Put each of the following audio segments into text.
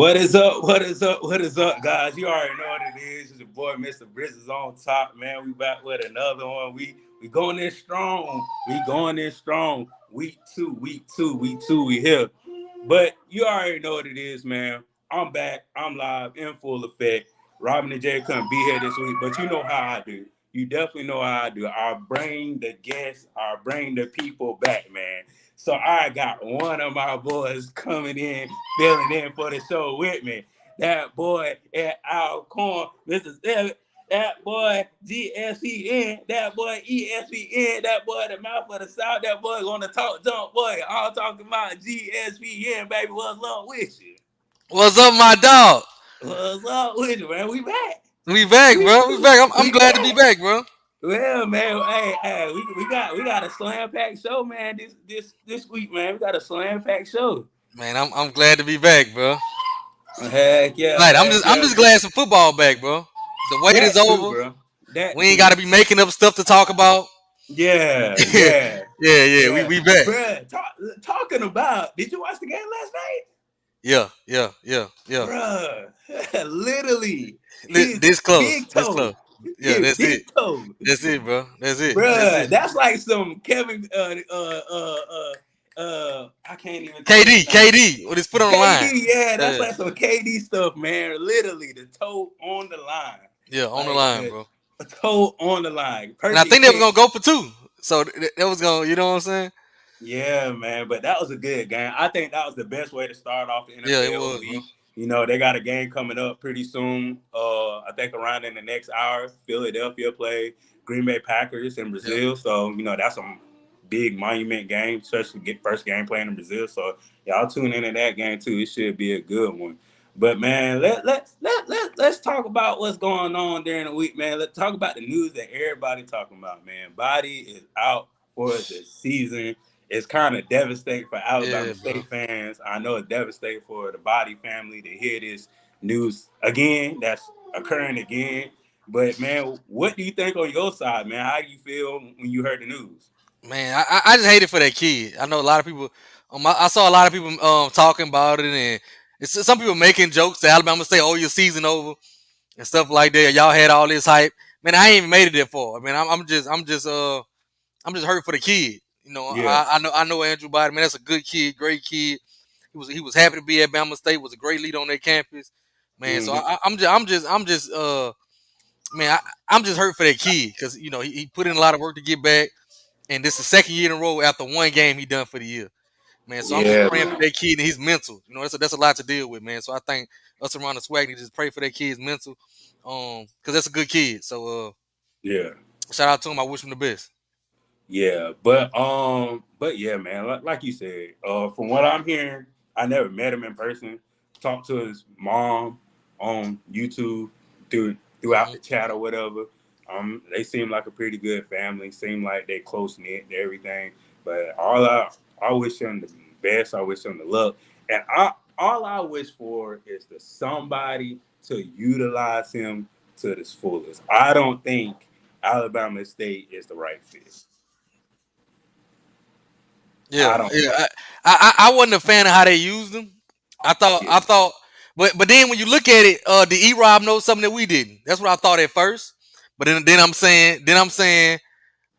What is up? What is up? What is up, guys? You already know what it is. It's your boy, Mr. Briz is on top, man. We back with another one. We going in strong. We going in strong. Week two, week two, week two. We here. But you already know what it is, man. I'm back. I'm live in full effect. Robin and Jay couldn't be here this week, but you know how I do. You definitely know how I do. I bring the guests, I bring the people back, man. So I got one of my boys coming in, filling in for the show with me. That boy at Alcorn, Mr. Seven. That boy GSPN, that boy ESPN, that boy the mouth of the South, that boy on the talk jump boy. All talking about GSPN, baby. What's up with you? What's up, my dog? What's up with you, man? We back. We back, We bro. We back. I'm we glad to be back. back, bro. Well, man, hey, we got a slam pack show, man. This week, man, we got a slam pack show. Man, I'm glad to be back, bro. Heck yeah, Like I'm heck just I'm yeah. just glad some football back, bro. The wait is That too, over. bro. That We ain't got too. to be making up stuff to talk about. Yeah, yeah, yeah, yeah. We yeah. we back. Bruh, talking about, did you watch the game last night? Yeah. Bruh, literally, his This close. big This toe, close. Yeah, his that's it. big toe. That's it, bro. That's it. That's Bruh, it. that's like some Kevin, I can't even think of his name. KD. What is put on the line? KD, yeah, that's Yeah, like some KD stuff, man. Literally, the toe on the line. yeah, on the Like, line, the bro. toe on the line. And I Perfect think they was catch. gonna go for two. So that was gonna, you know what I'm saying? Yeah, man, but that was a good game. I think that was the best way to start off the Yeah, it NFL was, bro. week. You know, they got a game coming up pretty soon. I think around in the next hour, Philadelphia play Green Bay Packers in Yeah. Brazil. So, you know, that's a big monument game, especially get first game playing in Brazil. So y'all tune into that game too. It should be a good one. But man, let's talk about what's going on during the week, man. Let's talk about the news that everybody talking about, man. Body is out for the season. It's kind of devastating for Yeah, Alabama bro. State fans. I know it's devastating for the Body family to hear this news again. That's occurring again. But man, what do you think on your side, man? How do you feel when you heard the news? Man, I just hate it for that kid. I know a lot of people. I saw a lot of people talking about it, and some people making jokes to Alabama say, "Oh, your season over" and stuff like that. Y'all had all this hype. Man, I ain't even made it that far. I mean, I'm just hurt for the kid. You know, Yeah, I know Andrew Biden. Man, that's a good kid, great kid. He was happy to be at Bama State. Was a great leader on their campus. Man, so hmm I'm just man, I'm just hurt for that kid because he put in a lot of work to get back. And this is the second year in a row after one game he done for the year, man. So I'm just yeah, praying for man. that kid and his mental. You know, that's a lot to deal with, man. So I think us around the swag need to just pray for that kid's mental, because that's a good kid. So Yeah. shout out to him. I wish him the best. Yeah, but yeah, man, like you said, from what I'm hearing, I never met him in person. Talked to his mom on YouTube throughout Hmm. the chat or whatever. They seem like a pretty good family. Seem like they close knit and everything. But I wish him the best. I wish him the luck, and all I wish for is to somebody to utilize him to this fullest. I don't think Alabama State is the right fit. I Yeah, don't yeah. think. I wasn't a fan of how they used him. Yeah, I thought, but then when you look at it, the E Rob knows something that we didn't. That's what I thought at first. But then I'm saying,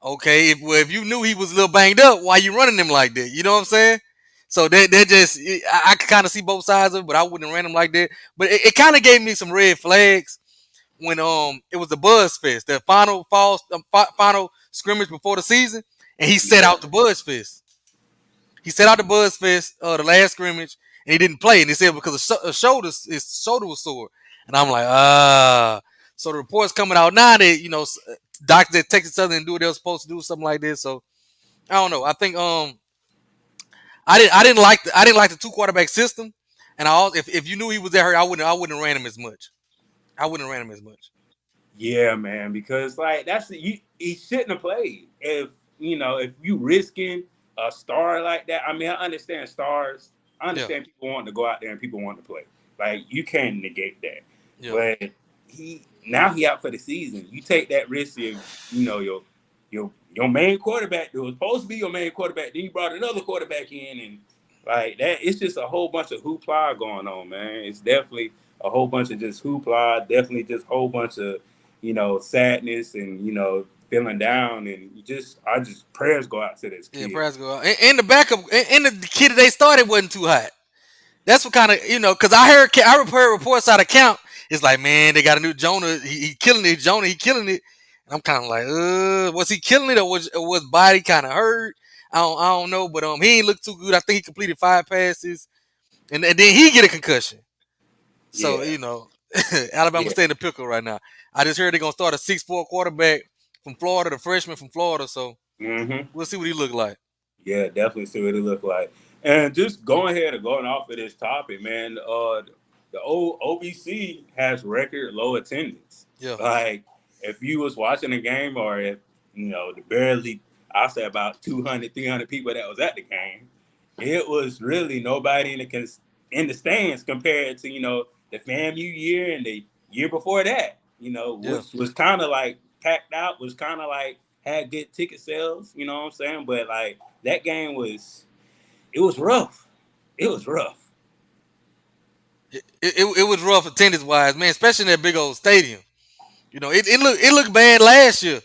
okay, if you knew he was a little banged up, why you running him like that? You know what I'm saying? So that just I can kind of see both sides of it, but I wouldn't have ran him like that. But it kind of gave me some red flags when it was the Buzz Fest, the final scrimmage before the season, and he set yeah, out the Buzz Fest. He set out the Buzz Fest, the last scrimmage, and he didn't play. And they said because his shoulder was sore. And I'm like, ah. So the reports coming out now that doctors at Texas Southern didn't do what they were supposed to do, something like this. So I don't know. I think I didn't like the two quarterback system. And if you knew he was that hurt, I wouldn't have ran him as much. I wouldn't have ran him as much. yeah, man. Because like that's you. He shouldn't have played. If you risking a star like that. I mean, I understand stars. I Yeah, understand people want to go out there and people want to play. Like you can't negate that. yeah, But he out for the season. You take that risk. Your main quarterback that was supposed to be your main quarterback. Then you brought another quarterback in, and Like that, it's just a whole bunch of hoopla going on, man. It's definitely a whole bunch of just hoopla. Definitely just a whole bunch of, sadness and feeling down. And I just prayers go out to this Yeah, kid. prayers go out. And the backup and the kid that they started wasn't too hot. That's what kind of because I heard reports out of camp. It's like, man, they got a new Jonah. He killing it. Jonah, he killing it. And I'm kind of like, was he killing it or was body kind of hurt? I don't know, but he ain't look too good. I think he completed 5 passes, and then he get a concussion. So Yeah, Alabama yeah. stay in the pickle right now. I just heard they're gonna start a 6'4" quarterback from Florida, the freshman from Florida. So hmm we'll see what he look like. Yeah, definitely see what it look like. And just going ahead and going off of this topic, man. The old OBC has record low attendance. Yeah, Like, if you was watching a game, or if the barely, I say about 200, 300 people that was at the game, it was really nobody in the stands compared to the FAMU year and the year before that. yeah. Which was kind of like packed out, was kind of like had good ticket sales. You know what I'm saying? But like that game was rough. It was rough. It was rough attendance wise, man, especially in that big old stadium. It looked bad last year.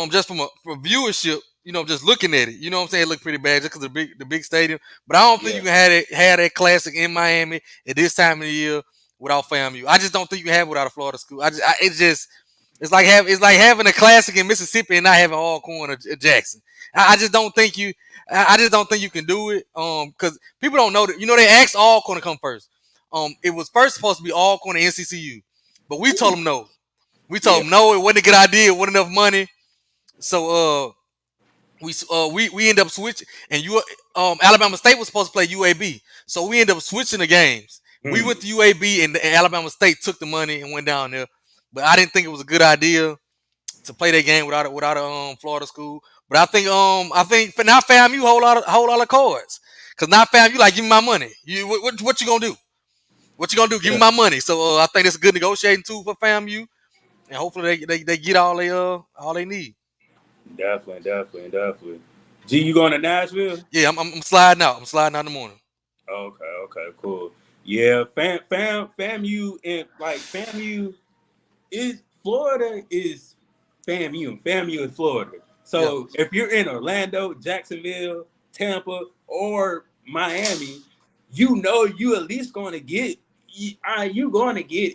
Just from viewership, just looking at it, what I'm saying, it looked pretty bad just because of the big stadium. But I don't think Yeah. you can have that classic in Miami at this time of the year without FAMU. I just don't think you can have it without a Florida school. It's like having a classic in Mississippi and not having Alcorn or Jackson. I just don't think you. I just don't think you can do it. Because people don't know that. They asked Alcorn to come first. It was first supposed to be Alcorn and NCCU, but we told Ooh. them no. We told Yeah. them no. It wasn't a good idea. It wasn't enough money. So we end up switching, and Alabama State was supposed to play UAB, so we end up switching the games. We Hmm. went to UAB, and Alabama State took the money and went down there. But I didn't think it was a good idea to play that game without a Florida school. But I think for now FAMU hold all the cards, cause now FAMU like, give me my money. What you gonna do? What you gonna do? Give me Yeah. my money. So I think that's a good negotiating tool for FAMU, and hopefully they get all they need. Definitely, definitely, definitely. G, you going to Nashville? Yeah, I'm sliding out. I'm sliding out in the morning. Okay, okay, cool. Yeah, FAMU and like FAMU is Florida is FAMU. FAMU is Florida. Yeah, So if you're in Orlando, Jacksonville, Tampa, or Miami, you at least going to get you going to get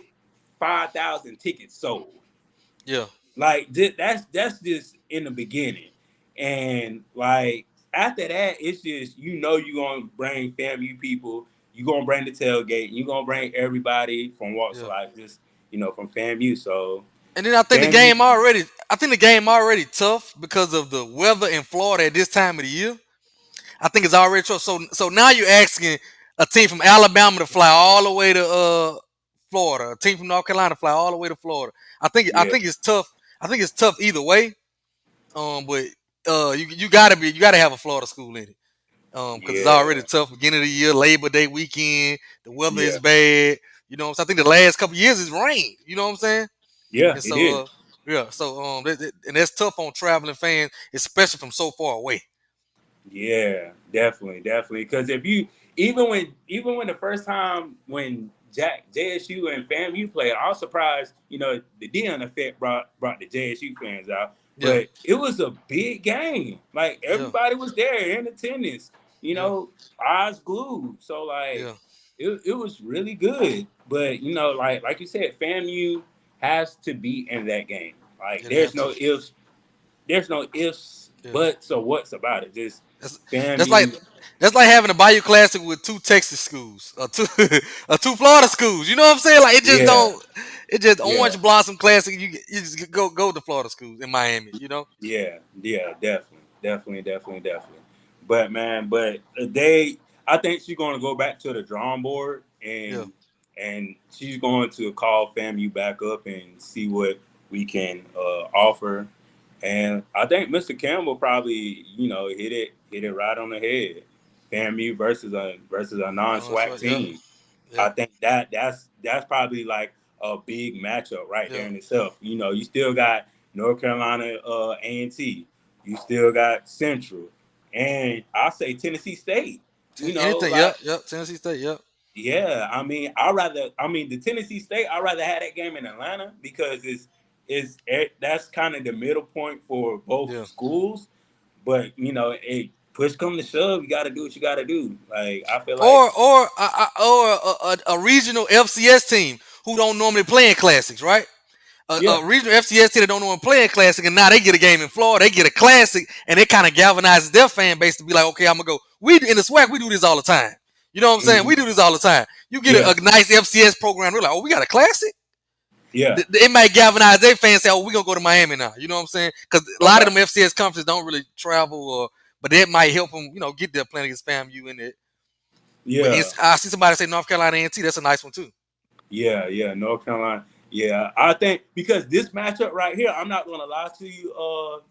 5,000 tickets sold. yeah, Like that's just in the beginning, and like after that, it's just you're gonna bring family people, you're gonna bring the tailgate, you're gonna bring everybody from walks of yeah. life, just from FAMU. So And then FAMU, I think the game already tough because of the weather in Florida at this time of the year. I think it's already tough. So now you're asking a team from Alabama to fly all the way to Florida, a team from North Carolina to fly all the way to Florida. I yeah, think it's tough. I think it's tough either way. But you gotta have a Florida school in it. Because it's already yeah, tough beginning of the year, Labor Day weekend. The weather is yeah, bad. So I think the last couple years it's rained. You know what I'm saying? yeah. And It so is. yeah, so and that's tough on traveling fans, especially from so far away. Yeah, definitely, definitely. Because if you even when the first time when JSU and FAMU played, I was surprised. The Dion effect brought the JSU fans out, Yeah, but it was a big game. Like yeah, everybody was there in attendance. yeah, Eyes glued. So like yeah, it was really good. But like you said, FAMU has to be in that game. Like yeah. They have to. there's no ifs, Yeah, buts, or what's about it. Just that's that's like FAMU. that's like having a Bayou Classic with two Texas schools or two or two Florida schools. You know what I'm saying? Like it just Yeah, don't. It just yeah, Orange Blossom Classic. You just go to Florida schools in Miami. yeah, yeah. Definitely, definitely, definitely, definitely. But I think she's going to go back to the drawing board, Yeah. and she's going to call FAMU back up and see what we can offer. And I think Mr. Campbell probably hit it right on the head. FAMU versus a No, that's non-SWAC right. Yeah, team. yeah, I think that's probably like a big matchup right there yeah, in itself. You still got North Carolina A&T. You still got Central, and I say Tennessee State. Like Yep. Tennessee State, yep. yeah, I mean the Tennessee State, I'd rather have that game in Atlanta because that's kind of the middle point for both Yeah. schools. But push come to shove, you got to do what you got to do. Like I feel like Or a regional FCS team who don't normally play in classics, right? A yeah, regional FCS team that don't know play in classic, and now they get a game in Florida, they get a classic, and it kind of galvanizes their fan base to be like, okay, I'm gonna go. We in the SWAC, we do this all the time. You know what I'm saying? mhm, We do this all the time. You get yeah, a nice FCS program, we're like, oh, we got a classic. yeah. It might galvanize their fans. Say, oh, we gonna go to Miami now. You know what I'm saying? Because a lot Okay, of them FCS conferences don't really travel, but that might help them, get their playing against FAMU in it. But yeah. I see somebody say North Carolina A&T. That's a nice one too. Yeah, yeah, North Carolina. Yeah, I think because this matchup right here, I'm not gonna lie to you,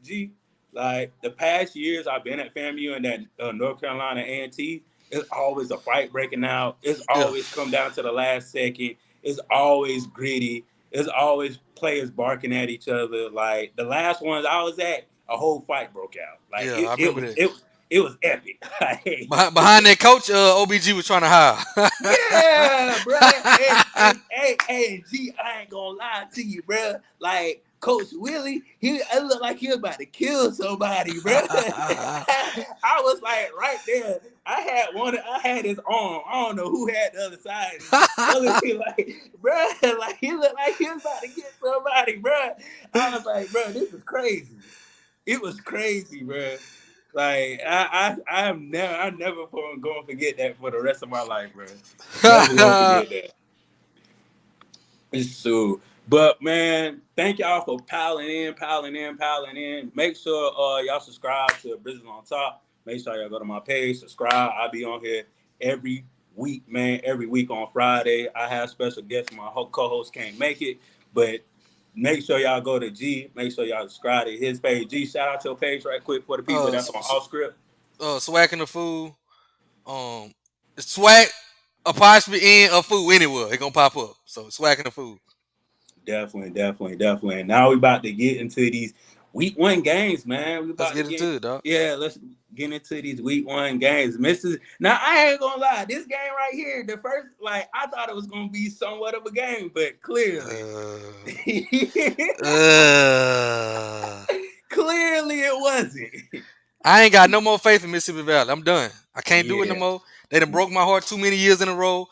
G. Like the past years I've been at FAMU and that North Carolina A&T, it's always a fight breaking out. It's Yeah. always come down to the last second. It's always gritty. It's always players barking at each other. Like the last ones I was at, a whole fight broke out. Like Yeah, I it remember was that. it was epic. Like, Behind that coach, OBG was trying to hire. yeah, bro. And G, I ain't gonna lie to you, bro. Like Coach Willie, I look like he was about to kill somebody, bro. I was like right there. I had his arm. I don't know who had the other side. Other people like, bro, like he looked like he was about to get somebody, bro. I was like, bro, this is crazy. It was crazy, bro. Like I'm never going to forget that for the rest of my life, bro. Never going to forget that. It's so. But man, thank y'all for piling in. Make sure y'all subscribe to Business on Top. Make sure y'all go to my page, subscribe. I'll be on here every week, man. Every week on Friday. I have special guests. My co-host can't make it, but make sure y'all go to G. Make sure y'all subscribe to his page. G, shout out your page right quick for the people that's on off script. Swacking the food. Um, Swag apostrophe in a food anywhere. It gonna pop up. So swacking the food. Definitely. And now we about to get into these week one games, man. We Let's about to get into it, dog. let's get into these week one games. Now I ain't gonna lie, this game right here, the first, like I thought it was gonna be somewhat of a game, but clearly, Uh, clearly it wasn't. I ain't got no more faith in Mississippi Valley. I'm done. I can't do it no Yeah. more. They done broke my heart too many years in a row.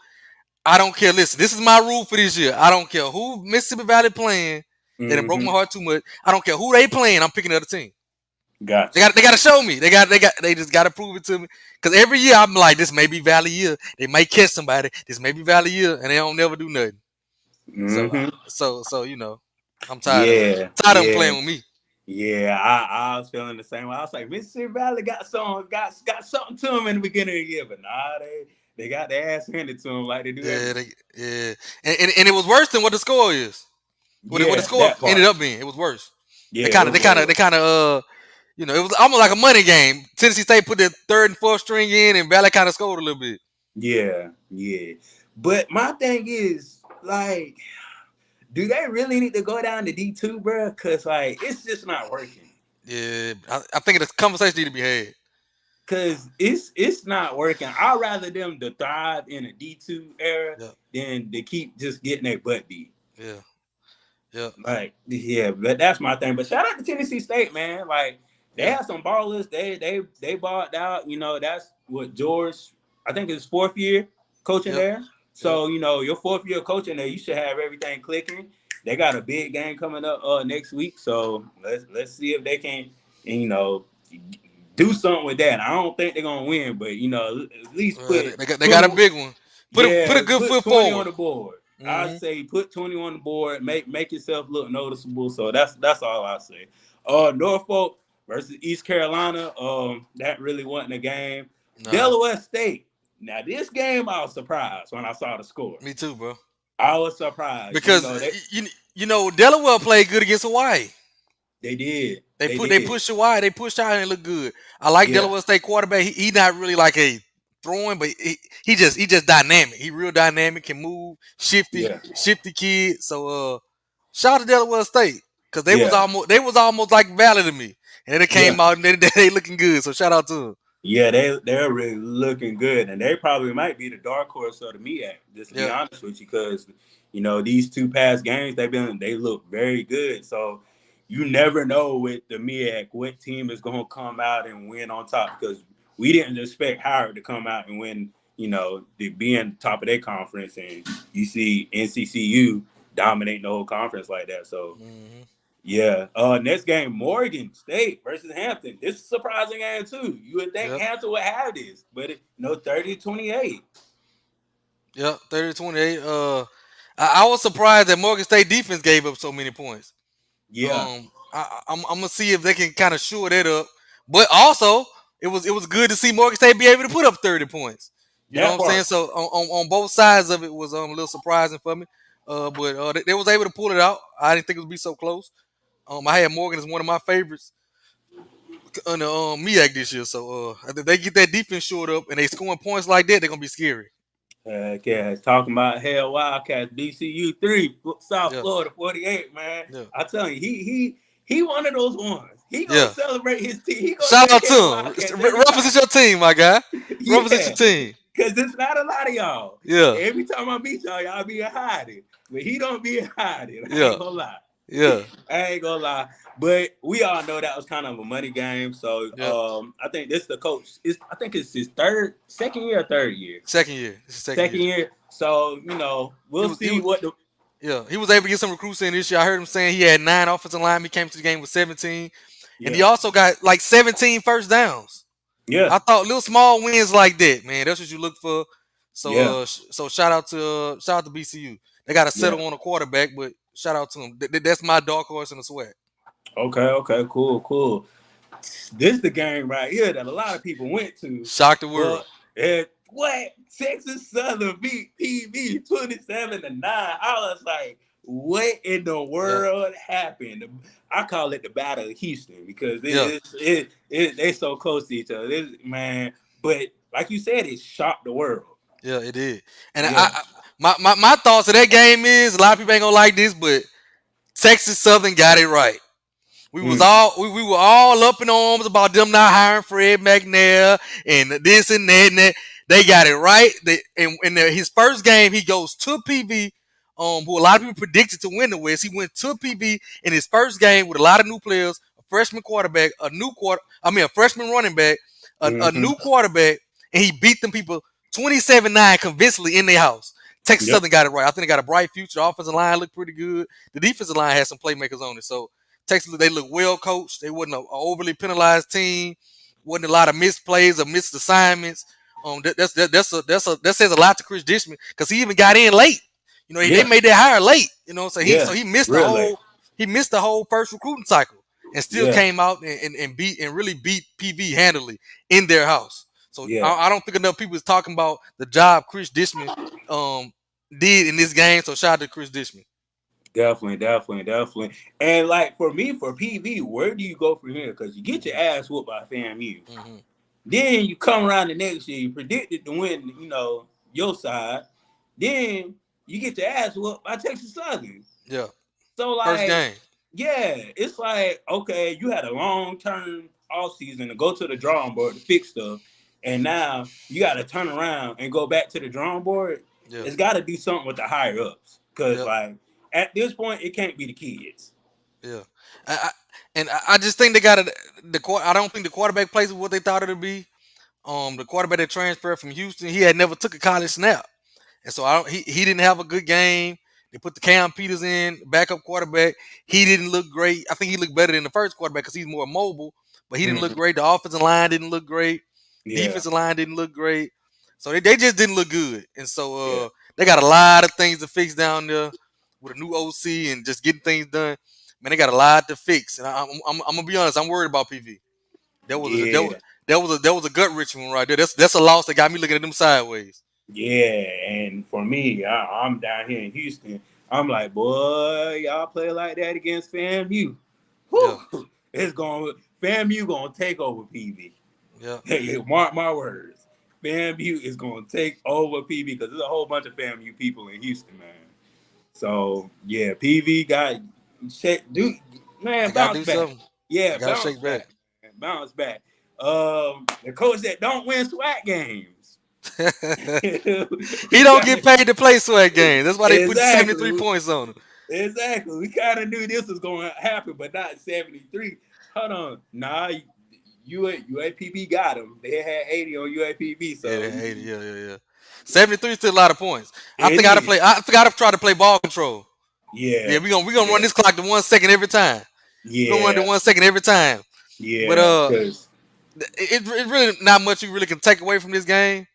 I don't care. Listen, this is my rule for this year. I don't care who Mississippi Valley playing. They done broke my Mm-hmm. heart too much. I don't care who they playing. I'm picking the other team. Gotcha. They got to show me. They just got to prove it to me. Because every year I'm like, this may be Valley year. They might catch somebody. This may be Valley year, and they don't never do nothing. Mm-hmm. So I'm tired of it. Yeah. Tired of them Yeah. playing with me. Yeah, I was feeling the same way. I was like, Mississippi Valley got something to them in the beginning of the year, but nah, they got their ass handed to them like they do Yeah, every. and it was worse than what the score is. What the Yeah, score that ended part. up being, it was worse. Yeah, it was. They kind of it was almost like a money game. Tennessee State put their third and fourth string in, and Valley kind of scored a little bit. Yeah, yeah. But my thing is, like, do they really need to go down to D2, bro? Cause like it's just not working. Yeah, I think the conversation need to be had. Cause it's not working. I'd rather them to thrive in a D2 era Yeah, than to keep just getting their butt beat. yeah, yeah, Like, yeah, but that's my thing. But shout out to Tennessee State, man. Like, they yeah, have some ballers. They balled out. That's what George. I think it's fourth year coaching yep, there. yep. So your fourth year coaching there, you should have everything clicking. They got a big game coming up next week. So let's see if they can, do something with that. I don't think they're gonna win, but at least put They got a 20. big one. Put a Yeah, good put foot 20 on forward. the board. I Hmm. say put 20 on the board, make yourself look noticeable. So that's all I say. Norfolk versus East Carolina. That really wasn't a game. Nah, Delaware State. Now this game I was surprised when I saw the score. me too, bro. I was surprised. Because Delaware played good against Hawaii. They did. They They they did. pushed Hawaii. They pushed out and it looked good. I like Yeah. Delaware State quarterback. He not really like a throwing, but he just dynamic. He real dynamic, can move, Yeah. shifty kid. So shout out to Delaware State because Yeah. they was almost like Valley to me, and then it Yeah. came out and they looking good. So shout out to them. Yeah, they're really looking good, and they probably might be the dark horse of the MEAC. Just to be Yeah. honest with you, because these two past games they look very good. So you never know with the MEAC what team is going to come out and win on top. Because we didn't expect Howard to come out and win. To be in top of their conference, and you see NCCU dominate the whole conference like that. So Hmm. yeah. Next game, Morgan State versus Hampton. This is a surprising game too. You would think Yep. Hampton would have this, but 30-28. Yep. 30-28. I was surprised that Morgan State defense gave up so many points. Yeah, I'm gonna see if they can kind of shore that up. But also, it was good to see Morgan State be able to put up 30 points. You know what that I'm saying? part. So on both sides of it was a little surprising for me. But they was able to pull it out. I didn't think it would be so close. I had Morgan as one of my favorites on the MEAC this year. So if they get that defense shored up and they scoring points like that, they're gonna be scary. Yeah, talking about hell Wildcats, BCU 3, South Yeah, Florida 48. Man, yeah, I tell you, he one of those ones. He gonna yeah. celebrate his team. He gonna Shout say out to hell him. Wildcats every Represent time. your team, my guy. Represent your Yeah, team. because it's not a lot of y'all. Yeah, Every time I meet y'all be in hiding, but he don't be in hiding. I yeah, ain't gonna lie. yeah, I ain't gonna lie, but we all know that was kind of a money game. So yeah. I think this the coach. I think it's his second year, or third year, Second year. This is second second year. year. So He we'll was he see was what the yeah, he was able to get some recruits in this year. I heard him saying he had 9 offensive linemen. He came to the game with 17. And he yeah also got like 17 first downs. yeah I thought little small wins like that, man. That's what you look for. yeah So so shout out to BCU. They got to yeah. settle on a quarterback, but shout out to him. That's my dark horse in the sweat. Okay, cool. This the game right here that a lot of people went to, Shock the world. but what Texas Southern beat PV 27-9. I was like, what in the Yeah. world happened? I call it the Battle of Houston because Yeah. they so close to each other. Man, but like you said, it shocked the world. Yeah, it did. And Yeah. my thoughts of that game is a lot of people ain't gonna like this, but Texas Southern got it right. Mm. We were all up in arms about them not hiring Fred McNair and this and that and that. They got it right. His first game, he goes to PV, who a lot of people predicted to win the West. He went to PV in his first game with a lot of new players, a freshman quarterback, a freshman running back, a Mm-hmm. new quarterback, and he beat them people 27-9 convincingly in their house. Texas Yep. Southern got it right. I think they got a bright future. The offensive line looked pretty good. The defensive line had some playmakers on it. So Texas, they look well coached. They wasn't an overly penalized team. Wasn't a lot of missed plays or missed assignments. That says a lot to Chris Dishman because he even got in late. They Yeah. made that hire late. So Yeah. he missed the Real late. whole first recruiting cycle and still Yeah. came out and really beat PV handily in their house. So Yeah. I don't think enough people is talking about the job Chris Dishman did in this game. So shout out to Chris Dishman. Definitely. And like for me, for PV, where do you go from here? Because you get your ass whooped by FAMU. Hmm. Then you come around the next year, you predicted to win, your side. Then you get your ass whooped by Texas Southern. Yeah, So first like, game. yeah, it's like, okay, you had a long term off season to go to the drawing board to fix stuff. And now you got to turn around and go back to the drawing board. Yeah, It's got to do something with the higher ups. Because, yeah. like, at this point, it can't be the kids. Yeah, I just think they got it. I don't think the quarterback plays what they thought it would be. The quarterback that transferred from Houston, he had never took a college snap, and so he didn't have a good game. They put the Cam Peters in backup quarterback. He didn't look great. I think he looked better than the first quarterback because he's more mobile, but he didn't look Mhm. great. The offensive line didn't look great. Yeah. Defensive line didn't look great. So they just didn't look good, and so Yeah. they got a lot of things to fix down there with a new OC and just getting things done. Man, they got a lot to fix, and I'm gonna be honest. I'm worried about PV. That was a that was Yeah. that was a gut wrenching one right there. That's a loss that got me looking at them sideways. Yeah. And for me, I'm down here in Houston. I'm like, boy, y'all play like that against FAMU. Yeah, Whew. FAMU gonna take over PV. yeah, Hey, mark my words. FAMU is gonna take over PV because there's a whole bunch of FAMU people in Houston, man. So yeah, PV got check, dude, man, they gotta bounce do back. something. Yeah, They gotta bounce shake back. back, man. Bounce back. The coach that don't win SWAT games. He don't get paid to play swag games. That's why they put 73 Exactly. points on him. Exactly. We kind of knew this was going to happen, but not 73. Hold on. Nah, UAPB got them. They had 80 on UAPB, Yeah, so they 80. Yeah. 73 is still a lot of points. it is. I think I'd try to play ball control. Yeah, Yeah. we gonna run Yeah. this clock to 1 second every time. We're gonna run to Yeah. 1 second every time. But Yeah. Because it really not much you really can take away from this game.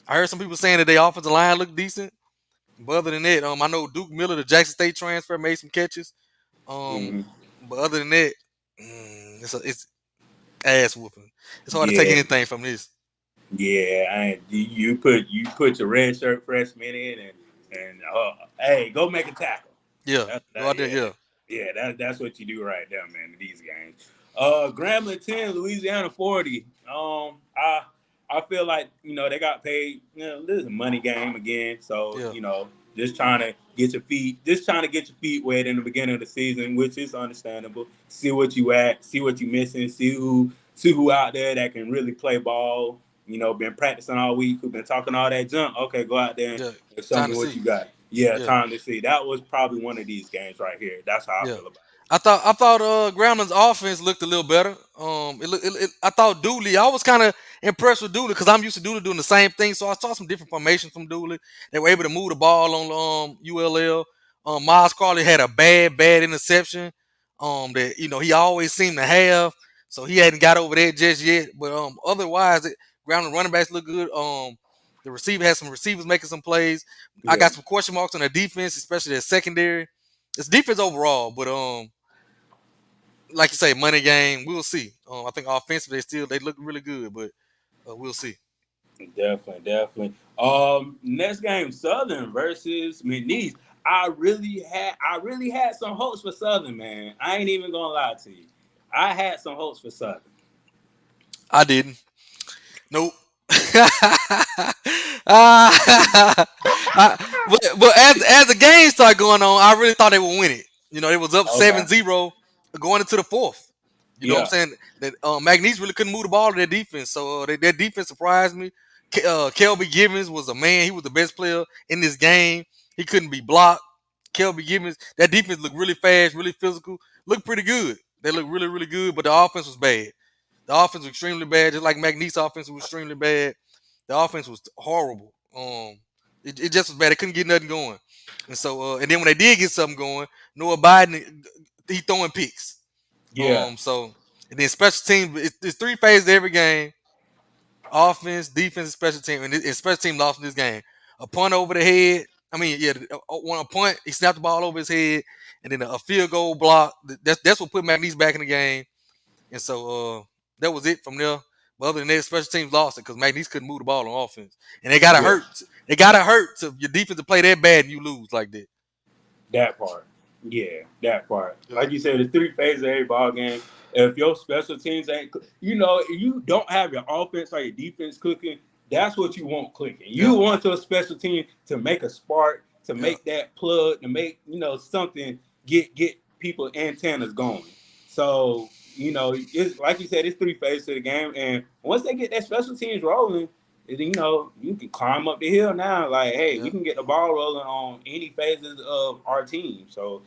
I heard some people saying that their offensive line looked decent. But other than that, I know Duke Miller, the Jackson State transfer, made some catches. Um, mhm. but other than that, it's ass whooping. It's hard to take Yeah. anything from this. Yeah. You put your red shirt freshman in and hey, go make a tackle. Yeah, go out there. Yeah. Yeah, Yeah, that's what you do right there, man, in these games. Grambling 10, Louisiana 40. I feel like, they got paid, this is a money game again. So, yeah, just trying to get your feet wet in the beginning of the season, which is understandable. See what you at, see what you missing, see who out there that can really play ball. Been practicing all week, who've been talking all that junk. Okay, go out there yeah. and show Time me to what see. you got. Yeah, Yeah, time to see. That was probably one of these games right here. That's how I yeah. feel about I thought Gramblin's offense looked a little better. I thought Dooley. I was kind of impressed with Dooley because I'm used to Dooley doing the same thing. So I saw some different formations from Dooley. They were able to move the ball on ULL. Miles Carley had a bad interception. That he always seemed to have. So he hadn't got over that just yet. But otherwise, Grambling running backs look good. The receiver had some receivers making some plays. I it. got some question marks on the defense, especially the secondary. It's defense overall, but like you say, money game. We'll see. I think offensively they look really good, but we'll see. Yeah, definitely. Next game, Southern versus McNeese. I really had some hopes for Southern, man. I ain't even gonna lie to you. I had some hopes for Southern. I didn't. Nope. uh, but as the game started going on, I really thought they would win it. It was up Okay. 7-0 going into the fourth. You know what I'm Yeah. saying? That McNeese really couldn't move the ball to their defense, so their defense surprised me. Kelby Givens was a man. He was the best player in this game. He couldn't be blocked. Kelby Givens, that defense looked really fast, really physical, looked pretty good. They looked really, really good, but the offense was bad. The offense was extremely bad, just like McNeese offense was extremely bad. The offense was horrible. It just was bad. They couldn't get nothing going. And so, and then when they did get something going, Noah Biden, he throwing picks. Yeah. So and then special teams, it's three phases to every game: offense, defense, and special team. And special team lost in this game. A punt over the head. I mean, yeah, one a punt, he snapped the ball over his head, and then a field goal block. That's what put McNeese back in the game. And so that was it from there. But other than that, special teams lost it because McNeese couldn't move the ball on offense, and they got to Yeah. hurt. They got to hurt to your defense to play that bad and you lose like that. That part. Yeah, that part. Yeah. Like you said, the three phases of every ball game. If your special teams ain't, you don't have your offense or your defense cooking, that's what you want clicking. Yeah. You want your special team to make a spark, to Yeah. make that plug, to make, something get people antennas going. So, it's like you said, it's three phases to the game. And once they get that special teams rolling, you can climb up the hill now. Like, hey, we Yeah. can get the ball rolling on any phases of our team. So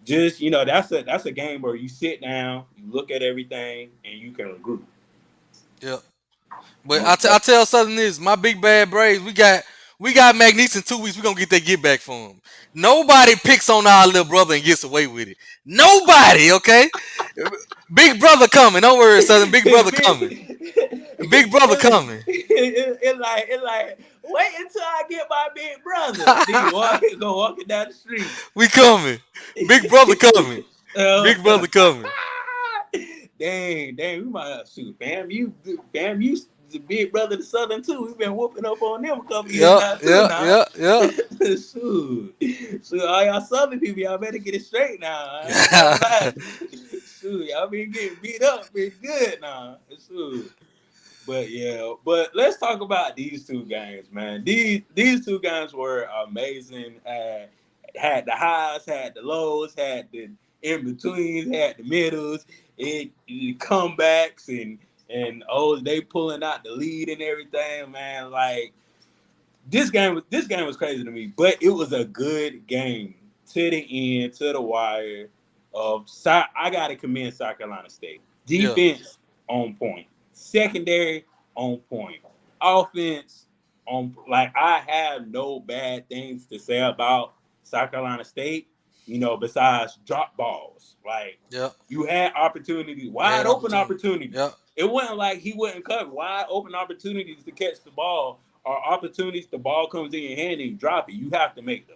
just that's a game where you sit down, you look at everything, and you can regroup. Yeah. But Most I definitely. tell Southern this, my big bad Braves, we got McNeese in 2 weeks. We're gonna get that get back for him. Nobody picks on our little brother and gets away with it. Nobody, okay? Big brother coming. Don't worry, Southern. Big brother coming. Big brother coming. It like wait until I get my big brother. Then you go walking down the street. We coming. Big brother coming. Uh, Big brother coming. dang, we might have shoot, fam, you the big brother to Southern too. We've been whooping up on them a couple years Yeah, now too. yeah, Now, yeah, yeah. shoot, all y'all Southern people, y'all better get it straight now. I ain't gonna lie. Shoot, y'all been getting beat up pretty good now. Shoot. But yeah, but let's talk about these two games, man. These two games were amazing. Had the highs, had the lows, had the in betweens, had the middles, it comebacks, and and they pulling out the lead and everything, man. Like this game was crazy to me, but it was a good game to the end, to the wire. I gotta commend South Carolina State Yeah, defense on point, secondary on point, offense on. Like I have no bad things to say about South Carolina State. Besides drop balls, like yeah. you had opportunities, They wide had open opportunity. opportunities. Yeah, It wasn't like he wouldn't cover wide open opportunities to catch the ball or opportunities the ball comes in your hand and you drop it. You have to make those.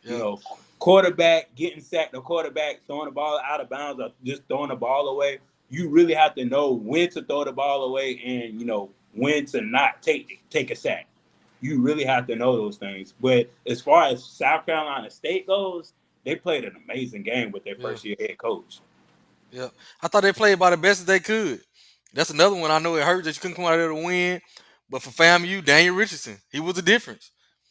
You yeah, know, quarterback getting sacked, the quarterback throwing the ball out of bounds or just throwing the ball away. You really have to know when to throw the ball away and when to not take a sack. You really have to know those things. But as far as South Carolina State goes, they played an amazing game with their yeah, first year head coach. yeah. I thought they played about the best as they could. That's another one. I know it hurt that you couldn't come out there to win, but for FAMU, Daniel Richardson, he was the difference.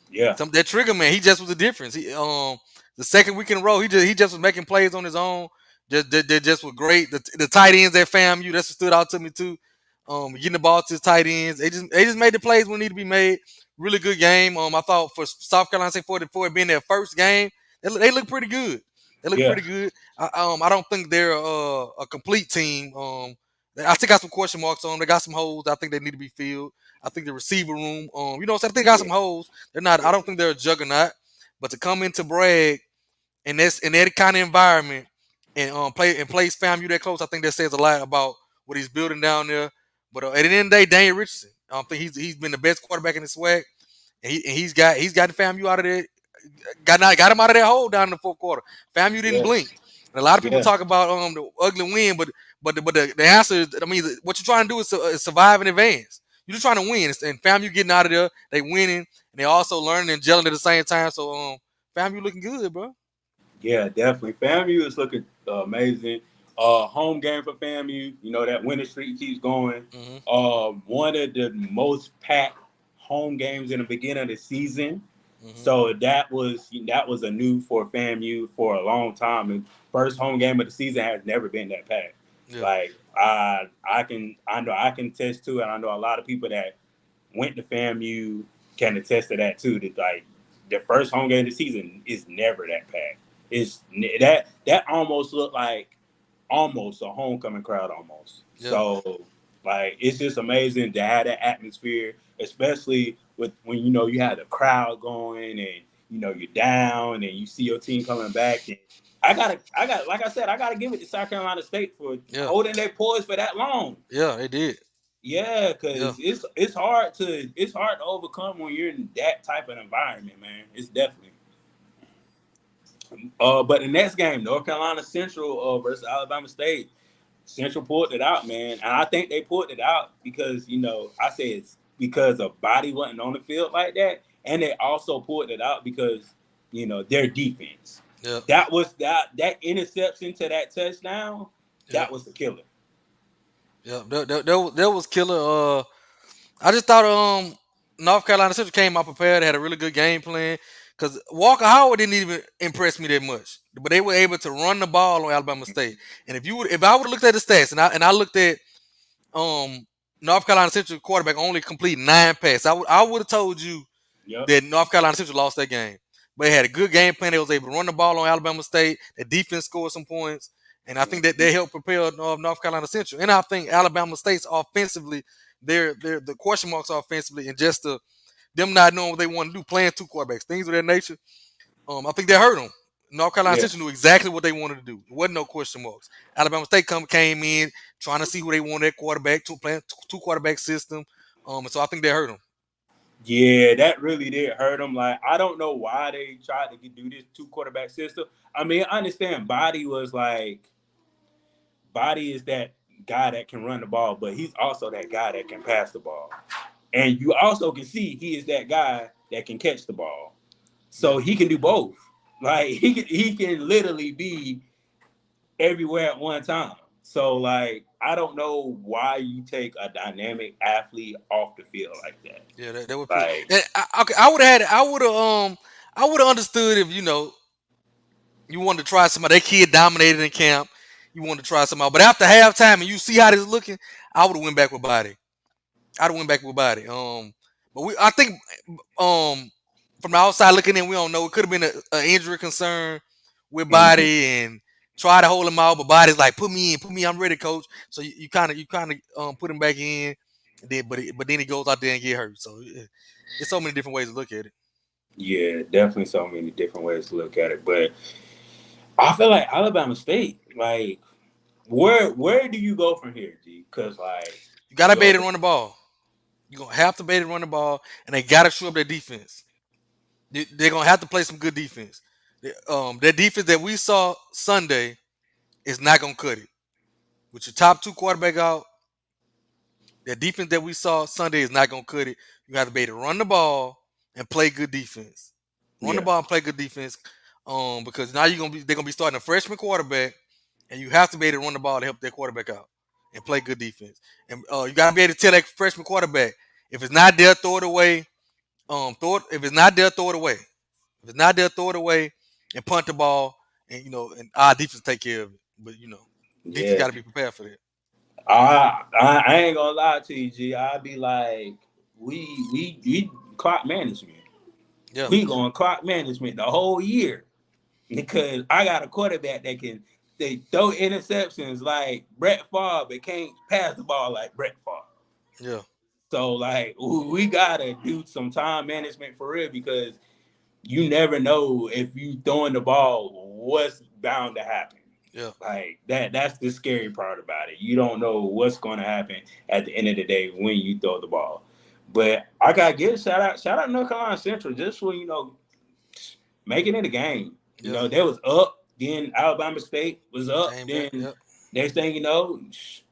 Yeah, That trigger man, he just was the difference. The second week in a row, he just was making plays on his own. They just were great. The tight ends at FAMU, that's what stood out to me too. Getting the ball to his tight ends, they just made the plays when need to be made. Really good game. I thought for South Carolina State for it being their first game, they look pretty good. They look yeah, pretty good. I don't think they're a complete team. I still got some question marks on. They got some holes. I think they need to be filled. I think the receiver room, I think they got yeah, some holes. They're not. I don't think they're a juggernaut. But to come into Bragg in that kind of environment and plays FAMU that close, I think that says a lot about what he's building down there. But at the end of the day, Daniel Richardson, I think he's been the best quarterback in the swag, and he's got FAMU out of there, got him out of that hole down in the fourth quarter. FAMU didn't yeah, blink. And a lot of people yeah, talk about the ugly win, but the answer is, I mean, what you're trying to do is survive in advance. You're just trying to win, and FAMU getting out of there, they winning, and they also learning and gelling at the same time. So FAMU looking good, bro. yeah. Definitely, FAMU is looking amazing. Home game for FAMU. That winning streak keeps going. Hmm. One of the most packed home games in the beginning of the season. Hmm. So that was a new for FAMU for a long time. And first home game of the season has never been that packed. Yeah, Like I know I can attest to it. And I know a lot of people that went to FAMU can attest to that too. That like the first home game of the season is never that packed. That almost looked like almost a homecoming crowd almost. yeah, So like it's just amazing to have that atmosphere, especially with when you had the crowd going and you're down and you see your team coming back. And I got like I said, I gotta give it to South Carolina State for yeah, holding their poise for that long. yeah. They did. Yeah, Yeah, because it's hard to overcome when you're in that type of environment, man. It's definitely. But the next game, North Carolina Central versus Alabama State, Central pulled it out, man, and I think they pulled it out because I say it's because a body wasn't on the field like that, and they also pulled it out because their defense. yeah, That interception to that touchdown. yeah, That was the killer. yeah. That was killer. I just thought North Carolina Central came out prepared. They had a really good game plan. Because Walker Howard didn't even impress me that much, but they were able to run the ball on Alabama State. And if I would have looked at the stats and I looked at um North Carolina Central quarterback only complete 9 passes, I would have told you Yep. that North Carolina Central lost that game. But they had a good game plan. They was able to run the ball on Alabama State. The defense scored some points, and I think that they helped propel North Carolina Central. And I think Alabama State's offensively, they're the question marks offensively, and just them not knowing what they want to do, playing two quarterbacks, things of that nature. I think they hurt them. North Carolina Yeah. Central knew exactly what they wanted to do. There wasn't no question marks. Alabama State came in trying to see who they wanted at quarterback, playing two quarterback system. And so I think they hurt them. Yeah, that really did hurt them. Like, I don't know why they tried to do this two quarterback system. I mean, I understand Body is that guy that can run the ball, but he's also that guy that can pass the ball. And you also can see he is that guy that can catch the ball. Yeah, So he can do both. Like he can literally be everywhere at one time. So like I don't know why you take a dynamic athlete off the field like that. yeah, that would put. Like And I would have had. I would have understood if you wanted to try somebody. That kid dominated in camp. you want to try something out. But after halftime and you see how this is looking, I would have went back with Body. I'd have went back with Body. But I think from the outside looking in, we don't know. It could have been an injury concern with Mhm. Body and try to hold him out, but Body's like, put me in, I'm ready, coach. So you kind of put him back in, and then but then he goes out there and get hurt. So it's so many different ways to look at it. Yeah, definitely so many different ways to look at it. But I feel like Alabama State, like, where do you go from here, G? Because like You gotta be yo, able to run the ball. You're gonna have to be able to run the ball, and they gotta show up their defense. They're gonna have to play some good defense. Their defense that we saw Sunday is not gonna cut it. With your top two quarterback out, the defense that we saw Sunday is not gonna cut it. You have to be able to run the ball and play good defense. Run the yeah, ball and play good defense. Because now they're gonna be starting a freshman quarterback, and you have to be able to run the ball to help their quarterback out and play good defense. And you gotta be able to tell that freshman quarterback if it's not there, throw it away. Throw it if it's not there, throw it away. If it's not there, throw it away and punt the ball, and and our defense take care of it. But defense yeah. got to be prepared for that. I ain't gonna lie to you, G. I'd be like, we clock management. Yeah, We going clock management the whole year because I got a quarterback that can they throw interceptions like Brett Favre, but can't pass the ball like Brett Favre. yeah, So like we gotta do some time management for real because you never know if you throwing the ball, what's bound to happen. yeah. Like that's the scary part about it. You don't know what's going to happen at the end of the day when you throw the ball. But I gotta give shout out North Carolina Central just for making it a game. Yeah, They was up, then Alabama State was up, came back. then Yep, next thing you know,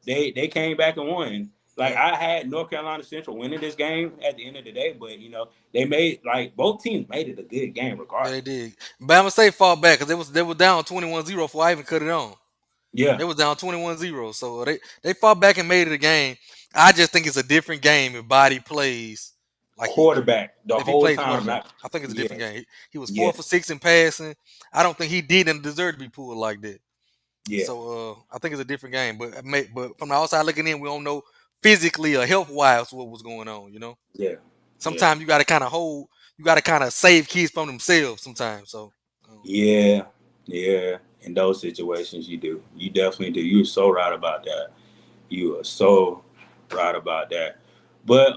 they came back and won. Like yep. I had North Carolina Central winning this game at the end of the day, but they made like both teams made it a good game Yeah, they regardless. did. Bama State fought back because they was down 21-0 before I even cut it on. Yeah, They was down 21-0, so they fought back and made it a game. I just think it's a different game if Body plays like quarterback the if he whole plays time. quarterback. Not I think it's a different yes, game. He was 4 for yes, 6 in passing. I don't think he didn't deserve to be pulled like that. yeah, So I think it's a different game. But from the outside looking in, we don't know physically or health wise what was going on. yeah, yeah, Sometimes you got to kind of save kids from themselves. Sometimes, so yeah, yeah. In those situations, you do. You definitely do. You're so right about that. You are so right about that. But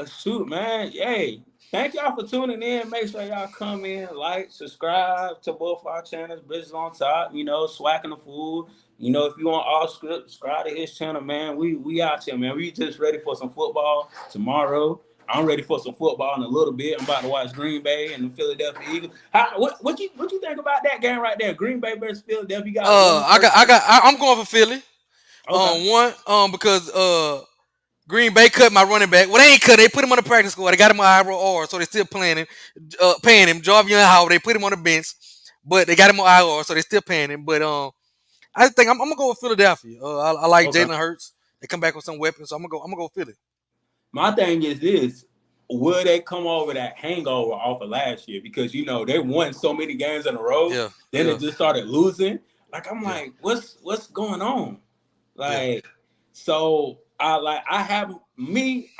shoot, man, hey, thank y'all for tuning in. Make sure y'all come in, like, subscribe to both our channels, Bridges on Top, Swacking the Fool. If you want all script, subscribe to his channel, man. We out here, man. We just ready for some football tomorrow. I'm ready for some football in a little bit. I'm about to watch Green Bay and the Philadelphia Eagles. What you think about that game right there? Green Bay versus Philadelphia. You got one first. I'm going for Philly. Okay. One because Green Bay cut my running back. Well, they ain't cut. They put him on the practice squad. They got him on IR, so they still paying him. Jarvion Howard. They put him on the bench, but they got him on IR, so they still paying him. But I think I'm gonna go with Philadelphia. I like Okay. Jalen Hurts. They come back with some weapons, so I'm gonna go with Philly. My thing is this: will they come over that hangover off of last year? Because they won so many games in a row, Yeah, then yeah, it just started losing. Like I'm yeah, like, what's going on? yeah, Like, so I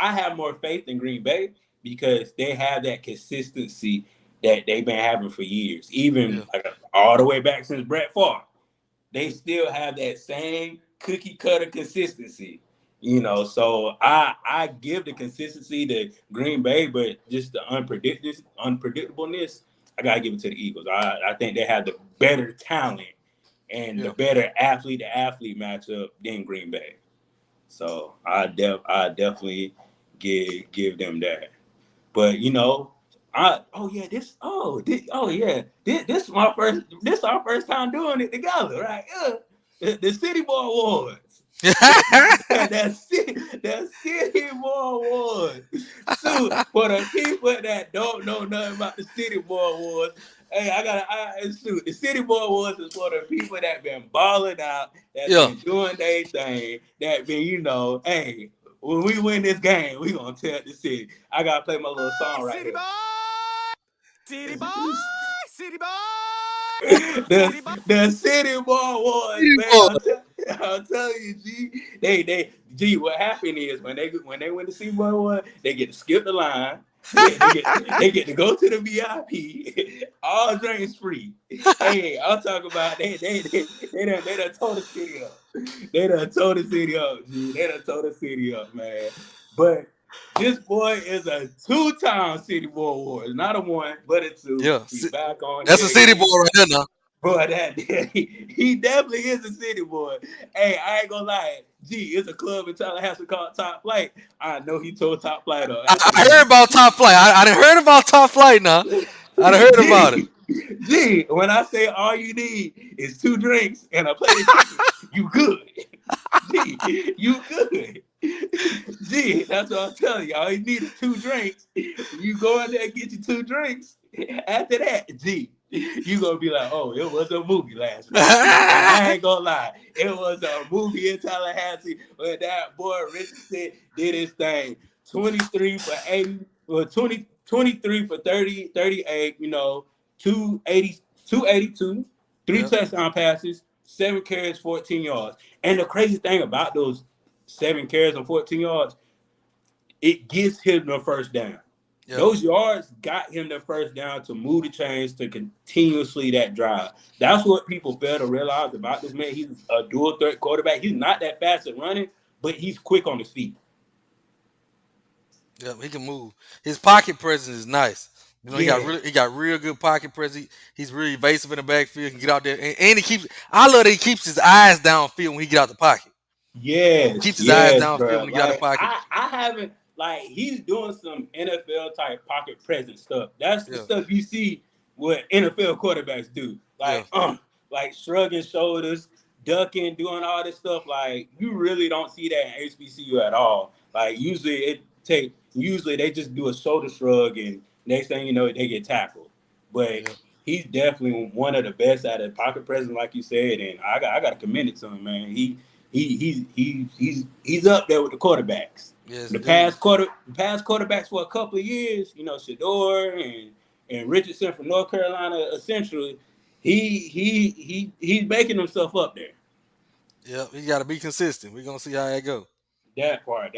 have more faith in Green Bay because they have that consistency that they've been having for years, even yeah, like all the way back since Brett Favre. They still have that same cookie cutter consistency. So I give the consistency to Green Bay, but just the unpredictableness, I gotta give it to the Eagles. I think they have the better talent and the yeah. better athlete to athlete matchup than Green Bay. So I definitely give them that. But this this our first time doing it together, right? The City Boy Awards. That City Boy Awards. So for the people that don't know nothing about the City Boy Awards, hey, the City Boy Awards is for the people that been balling out, that's Yeah. been doing their thing, that been, hey, when we win this game, we gonna tell the city. I gotta play my little song right City here. boy, city boy, city boy. the City Boy Wars, City man. boy. I'm telling you, G. G. What happened is when they win the City Boy Wars, they get to skip the line. They get to go to the VIP. All drinks free. Hey, I'm talking about they done tore the city up. They done tore the city up, G. They done tore the city up, man. But this boy is a two-time City Boy Wars, not a one, but a two. Yeah, He back on that's a here city boy again. right there now. Boy, that he definitely is a city boy. Hey, I ain't gonna lie. Gee, it's a club in Tallahassee called Top Flight. I know he told Top Flight up after I the heard game. about Top Flight. I done heard about Top Flight now. I done heard about it. Gee, gee, when I say all you need is 2 drinks and a plate of chicken, you good. Gee, you good. Gee, that's what I'm telling you. All you need is 2 drinks. You go in there and get your 2 drinks. After that, gee, you gonna be like, oh, it was a movie last night. And I ain't gonna lie, it was a movie in Tallahassee where that boy Richardson did his thing. 23 for 80, well, 23 for 30, 38, 280, 282, three Yeah, touchdown passes, 7 carries, 14 yards. And the crazy thing about those 7 carries and 14 yards, it gets him the first down. yeah. Those yards got him the first down to move the chains to continuously that drive. That's what people fail to realize about this man. He's a dual threat quarterback. He's not that fast at running, but he's quick on his feet. Yeah, he can move. His pocket presence is nice. Yeah. He got real good pocket presence. He's really evasive in the backfield. He can get out there and he keeps. I love that he keeps his eyes downfield when he get out the pocket. Keeps Yes, his eyes yes, downfield bro. when he get out the Like pocket. I haven't like he's doing some NFL type pocket present stuff. That's the Yeah, stuff you see what NFL quarterbacks do. yeah, Like shrugging shoulders, ducking, doing all this stuff. Like you really don't see that in HBCU at all. Like usually they just do a shoulder shrug and next thing you know they get tackled. But yeah. he's definitely one of the best at a pocket presence, like you said, and I got to commend it to him, man. He's up there with the quarterbacks. Yes, The indeed. past quarterbacks for a couple of years, Shador and Richardson from North Carolina, essentially, he's making himself up there. Yeah, he got to be consistent. We're gonna see how that go. That part.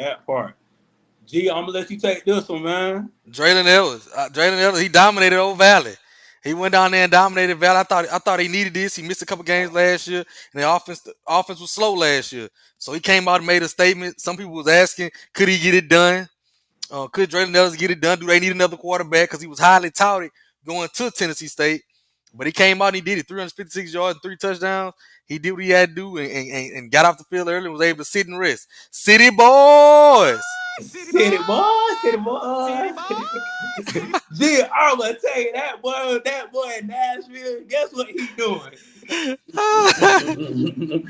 Gee, I'm gonna let you take this one, man. Draylen Ellis, he dominated Old Valley. He went down there and dominated Valley. I thought he needed this. He missed a couple games last year, and the offense was slow last year. So he came out and made a statement. Some people was asking, could he get it done? Could Draylen Ellis get it done? Do they need another quarterback? Because he was highly touted going to Tennessee State. But he came out and he did it. 356 yards and 3 touchdowns. He did what he had to do and got off the field early and was able to sit and rest. City boys. City boy. Gee, I'm gonna tell you that boy in Nashville. Guess what he doing?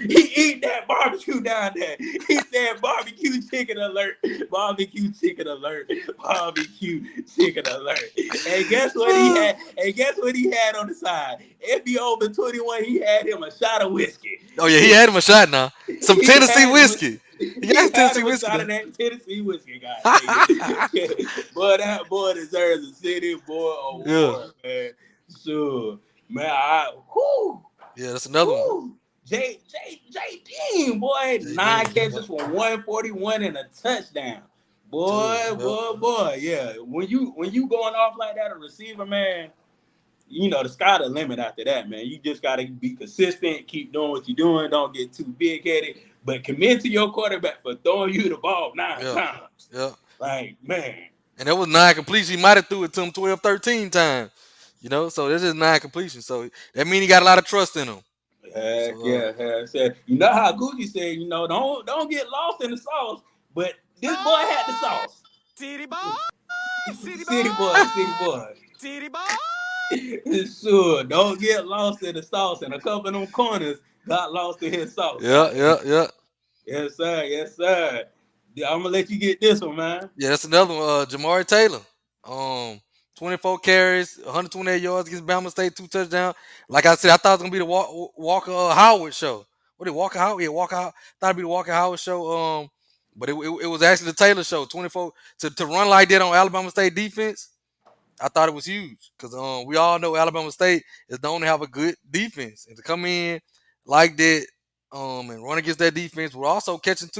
He eat that barbecue down there. He said barbecue chicken alert, barbecue chicken alert, barbecue chicken alert. And guess what he had? And guess what he had on the side? If he over 21, he had him a shot of whiskey. Oh yeah, he had him a shot now. Some He Tennessee had him. whiskey. He He got had Tennessee him a whiskey shot now. of that Tennessee whiskey, God dang it. Boy, that boy deserves a City Boy Yeah, award, man. Sure. Man, whoo. yeah, that's another one. Woo! J Dean, boy, J nine Dean. catches for 141 and a touchdown. Two. Boy, Yep. boy. Yeah. When you going off like that, a receiver, man, the sky the limit after that, man. You just gotta be consistent, keep doing what you're doing, don't get too big headed, but commit to your quarterback for throwing you the ball nine Yeah. times. Yeah. Like, man. And that was 9 completions. He might have threw it to him 12, 13 times. So this is 9 completions. So that means he got a lot of trust in him. Heck So yeah, heck yeah. You know how Gucci said, don't get lost in the sauce, but this boy had the sauce. City boy, city City boy, boy, city boy. city boy. Sure, don't get lost in the sauce. And a couple of them corners got lost in his sauce. yeah, yeah, yeah. Yes, sir. Yes, sir. Yeah, I'm gonna let you get this one, man. Yeah, that's another one. Jamari Taylor. 24 carries, 128 yards against Bama State, 2 touchdowns. Like I said, I thought it was gonna be the Walker Howard show. What did Walker Howard? Yeah, Walker Howard. Thought it'd be the Walker Howard show. But it was actually the Taylor show. 24 to run like that on Alabama State defense. I thought it was huge because we all know Alabama State is known to have a good defense, and to come in like that and run against that defense, we're also catching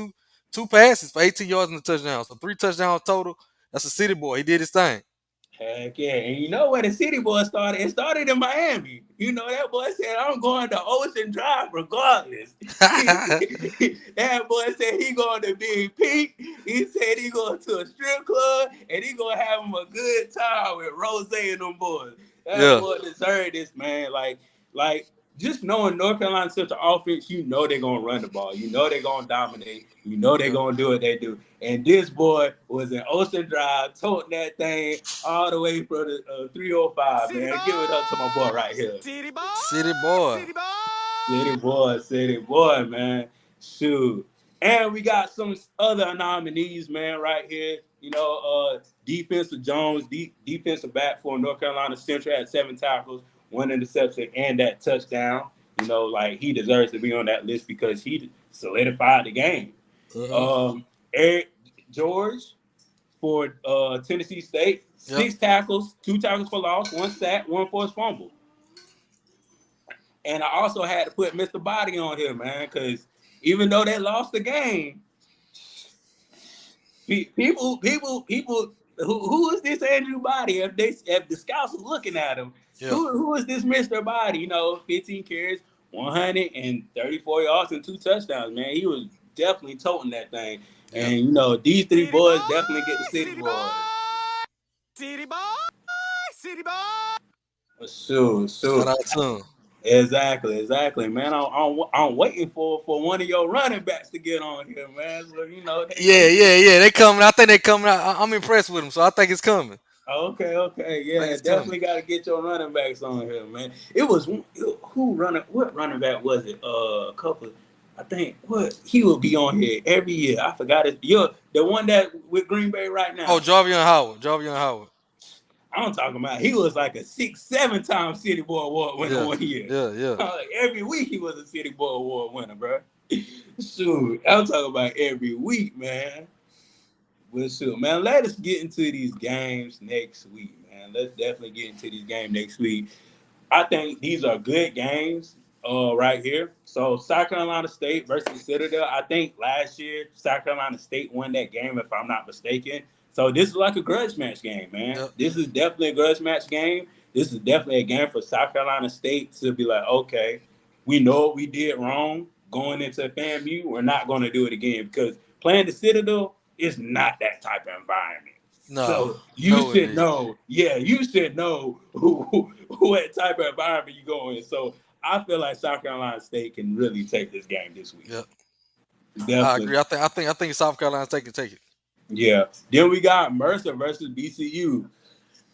two passes for 18 yards and a touchdown, so 3 touchdowns total. That's a city boy. He did his thing. Heck yeah. And you know where the city boy started? It started in Miami. You know, that boy said, I'm going to Ocean Drive regardless. That boy said he going to Big Pink. He said he going to a strip club and he going to have him a good time with Rose and them boys. That Yeah, boy deserved this, man. Like just knowing North Carolina Central offense, you know they're going to run the ball. You know they're going to dominate. You know they're yeah. going to do what they do. And this boy was in Ocean Drive, toting that thing all the way from the 305, City man. Give it up to my boy right here. City boy. City boy. City boy. City boy, man. Shoot. And we got some other nominees, man, right here. You know, defensive Jones, defensive back for North Carolina Central at 7 tackles, 1 interception, and that touchdown. You know, like he deserves to be on that list because he solidified the game. Uh-huh. Eric George for Tennessee State, Yep. 6 tackles, 2 tackles for loss, 1 sack, 1 forced fumble. And I also had to put Mr. Body on here, man, because even though they lost the game, people, who is this Andrew Body? If the scouts was looking at him, Yeah. who is this Mr. Body? You know, 15 carries, 134 yards and 2 touchdowns, man. He was definitely toting that thing. Yeah. And you know, these 3 City boys boy, definitely get the city boys. City boy. City boy. Sure. Shout out to him. Exactly, man. I'm waiting for one of your running backs to get on here, man. So you know. Yeah. They coming. I think they coming out. I'm impressed with them, so I think it's coming. Okay, yeah, It's definitely got to get your running backs on here, man. It was what running back was it? A couple. I think what he will be on here every year. I forgot it. You're the one that with Green Bay right now. Oh, Jarvion Howard. I'm talking about he was like a 6-7 time City Boy Award winner one year. Yeah. Like every week he was a City Boy Award winner, bro. Shoot, I'm talking about every week, man. Well, shoot, man, let us get into these games next week, man. Let's definitely get into these games next week. I think these are good games right here. So South Carolina State versus Citadel. I think last year South Carolina State won that game, if I'm not mistaken. So this is like a grudge match game, man. Yep. This is definitely a grudge match game. This is definitely a game for South Carolina State to be like, okay, we know what we did wrong going into FAMU. We're not going to do it again because playing the Citadel is not that type of environment. No. So you should know. Yeah, you should know what type of environment you go in. So I feel like South Carolina State can really take this game this week. Yep. Definitely. I agree. I think South Carolina State can take it. Yeah. Then we got Mercer versus BCU.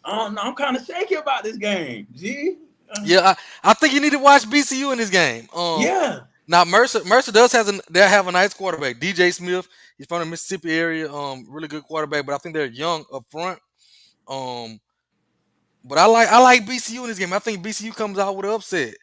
I'm kind of shaky about this game. G. Yeah, I think you need to watch BCU in this game. Yeah. Now Mercer does have a nice quarterback, DJ Smith. He's from the Mississippi area. Really good quarterback, but I think they're young up front. But I like BCU in this game. I think BCU comes out with an upset.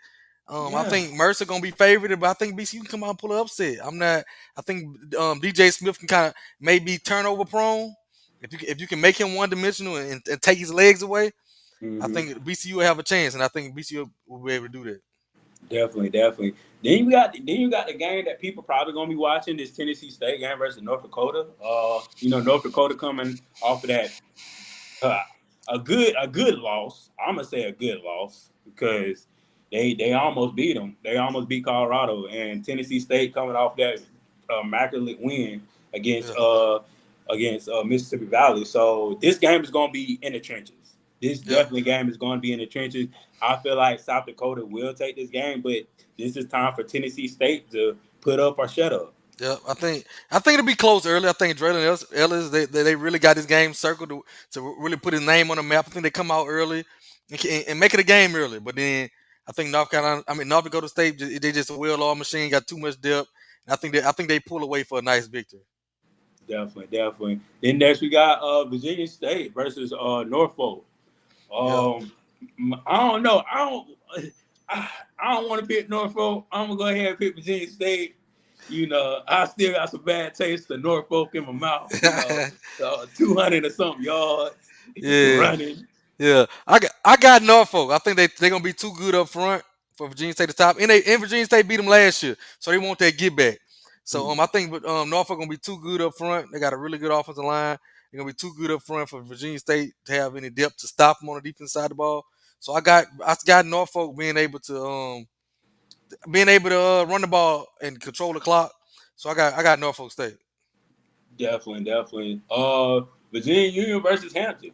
I think Mercer gonna be favored, but I think BCU can come out and pull an upset. I think DJ Smith can kind of maybe turnover prone. If you can make him one dimensional and take his legs away, I think BCU will have a chance, and I think BCU will be able to do that. Definitely. Then you got the game that people probably gonna be watching, this Tennessee State game versus North Dakota. North Dakota coming off of that a good loss. I'm gonna say a good loss because they almost beat them. They almost beat Colorado, and Tennessee State coming off that immaculate win against Mississippi Valley. So this game is gonna be in the trenches. This definitely game is going to be in the trenches. I feel like South Dakota will take this game, but this is time for Tennessee State to put up or shut up. Yeah, I think it'll be close early. I think Draylen Ellis they really got this game circled to really put his name on the map. I think they come out early and make it a game early. But then I think North Dakota State they just a well-oiled machine, got too much depth. And I think they pull away for a nice victory. Definitely. Then next we got Virginia State versus Norfolk. I don't know. I don't want to pick Norfolk. I'm gonna go ahead and pick Virginia State. I still got some bad taste of Norfolk in my mouth. 200 or something yards running. Yeah, I got Norfolk. I think they're gonna be too good up front for Virginia State to top. And Virginia State beat them last year, so they want that get back. So I think Norfolk gonna be too good up front. They got a really good offensive line. They're gonna be too good up front for Virginia State to have any depth to stop them on the defense side of the ball. So I got Norfolk being able to run the ball and control the clock. So I got Norfolk State. Definitely. Virginia Union versus Hampton.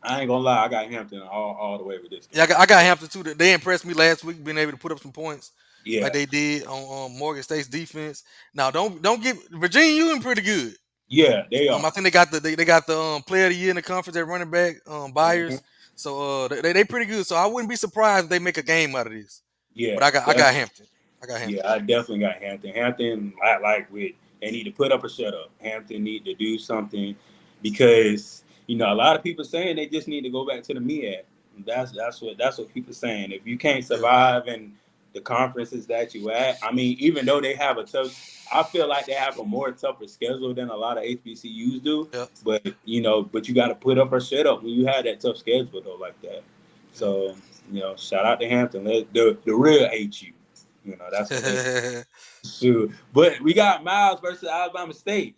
I ain't gonna lie, I got Hampton all the way with this Yeah, I game. got, I got Hampton too. They impressed me last week, being able to put up some points like Yeah, they did on Morgan State's defense. Now, don't get Virginia Union pretty good. yeah, they I are. think they got the player of the year in the conference at running back, Mhm. Byers. So they pretty good. So I wouldn't be surprised if they make a game out of this. But Yeah, I got definitely. Hampton. I got Yeah, Hampton. I definitely got Hampton. Hampton, like with they need to put up a shut up. Hampton need to do something because a lot of people saying they just need to go back to the MEAC. That's what people saying. If you can't Yeah. survive in the conferences that you at, I mean, even though they have a tough, I feel like they have a more tougher schedule than a lot of HBCUs do. Yeah. But you got to put up or shut up when you have that tough schedule though like that. So shout out to Hampton. The real HU. That's what they Yeah. shoot. But we got Miles versus Alabama State.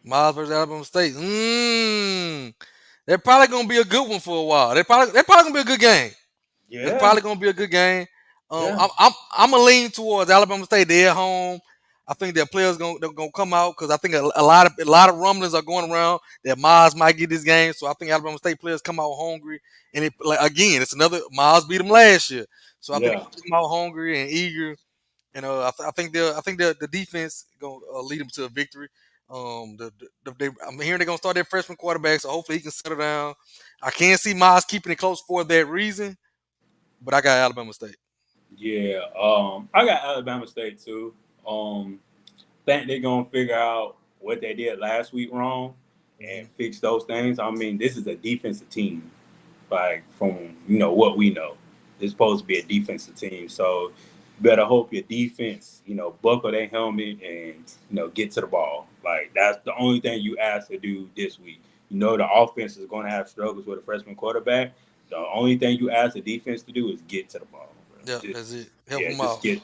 Miles versus Alabama State. They're probably gonna be a good one for a while. They're probably gonna be a good game. It's Yeah, probably gonna be a good game. yeah, I'm gonna lean towards Alabama State. They're at home. I think their players they're gonna come out because I think a lot of rumblings are going around that Miles might get this game. So I think Alabama State players come out hungry. And again, it's another Miles beat them last year. So I think yeah, they come out hungry and eager. And I think the defense gonna lead them to a victory. I'm hearing they're gonna start their freshman quarterback, so hopefully he can settle down. I can't see Miles keeping it close for that reason, but I got Alabama State. yeah. I got Alabama State too. Think they're gonna figure out what they did last week wrong and Mhm. fix those things. I mean, this is a defensive team. Like from what we know, it's supposed to be a defensive team. So better hope your defense, buckle their helmet and get to the ball. Like that's the only thing you ask to do this week. The offense is going to have struggles with a freshman quarterback. The only thing you ask the defense to do is get to the ball. Bro. Yeah, Just, that's it. Help yeah, them just out. get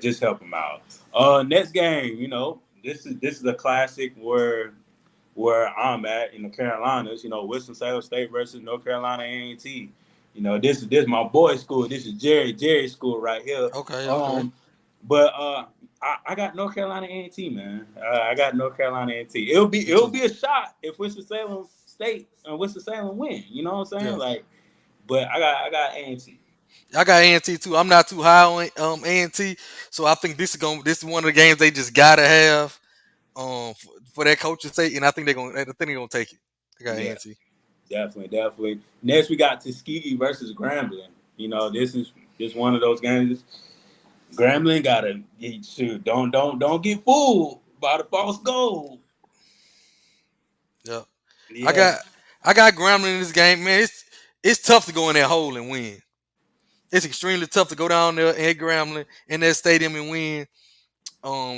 just help them out. Next game, this is a classic where I'm at in the Carolinas. Winston-Salem State versus North Carolina A&T. This my boy school. This is Jerry's school right here. Okay, okay. But I got North Carolina A&T, man. I got North Carolina A&T. It'll be Me it'll too. be a shot if Winston-Salem State and Winston-Salem win. You know what I'm saying? Yeah, Like, but I got A&T. I got A&T too. I'm not too high on A&T, so I think this is one of the games they just gotta have for that coach's sake, and I think they're gonna take it. I got Yeah, A&T. definitely. Next, we got Tuskegee versus Grambling. This one of those games. Grambling gotta shoot. Don't get fooled by the false goal. Yeah, I Yeah. got I got Grambling in this game, man. It's tough to go in that hole and win. It's extremely tough to go down there at Grambling in that stadium and win.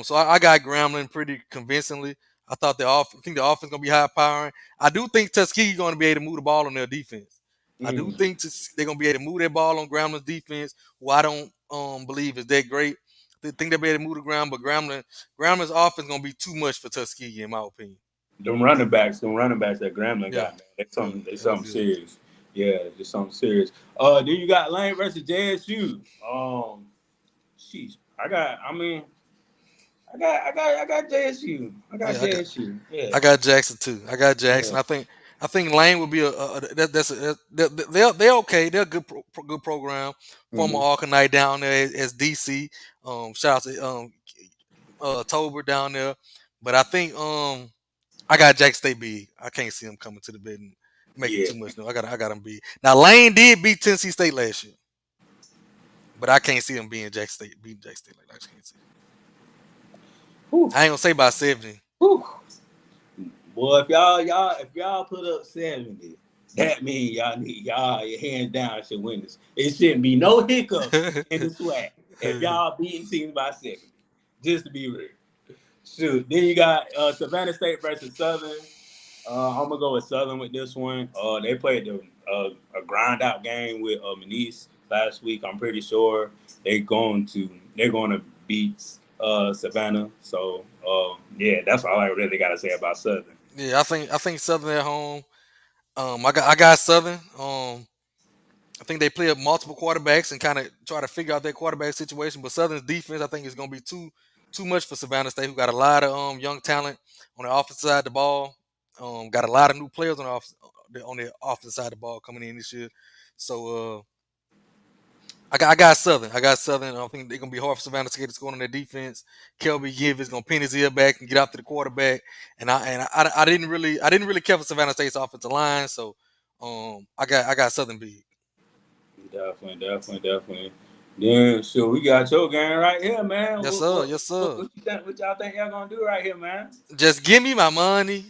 So I got Grambling pretty convincingly. I think the offense gonna be high powering. I do think Tuskegee gonna be able to move the ball on their defense. I do Mm. think they're gonna be able to move that ball on Grambling's defense, who I don't believe is that great. They think they'll be able to move the ground, but Grambling's offense gonna be too much for Tuskegee, in my opinion. Them running backs that Grambling Yeah, got, man. They yeah, something they yeah, that's something good. serious. Yeah, just something serious. Then you got Lane versus JSU. Sheesh. I got JSU. I got Yeah, JSU. Yeah. I got Jackson too. I got Yeah. Jackson. I think Lane will be they're okay. They're a good program. Former Mhm. Arcanite down there as DC. Shout out to Tober down there. But I think I got Jackson State big. I can't see him coming to the bed and making Yeah. too much. No, I got him big. Now Lane did beat Tennessee State last year, but I can't see him beating Jackson State like that. I just can't see. Whew. I ain't gonna say by 70. Whew. Boy, if y'all put up 70, that means y'all your hands down should win this. It shouldn't be no hiccups in the swag if y'all beating teams by 70. Just to be real. Shoot. Then you got Savannah State versus Southern. I'm gonna go with Southern with this one. They played a grind out game with Manice last week. I'm pretty sure they're going to beat Savannah. So yeah, that's all I really got to say about Southern. Yeah, I think Southern at home. I got Southern. I think they play up multiple quarterbacks and kind of try to figure out their quarterback situation. But Southern's defense, I think, is going to be too much for Savannah State, who got a lot of young talent on the offensive side of the ball. Got a lot of new players on the offensive side of the ball coming in this year. So I got Southern. I got Southern. I think they're gonna be hard for Savannah State to score on their defense. Kelby Gibb is gonna pin his ear back and get after the quarterback. And I didn't really care for Savannah State's offensive line. So I got Southern big. Definitely. Then so we got your game right here, man. Yes What sir. what Yes what, sir. what you think? What y'all think y'all gonna do right here, man? Just give me my money.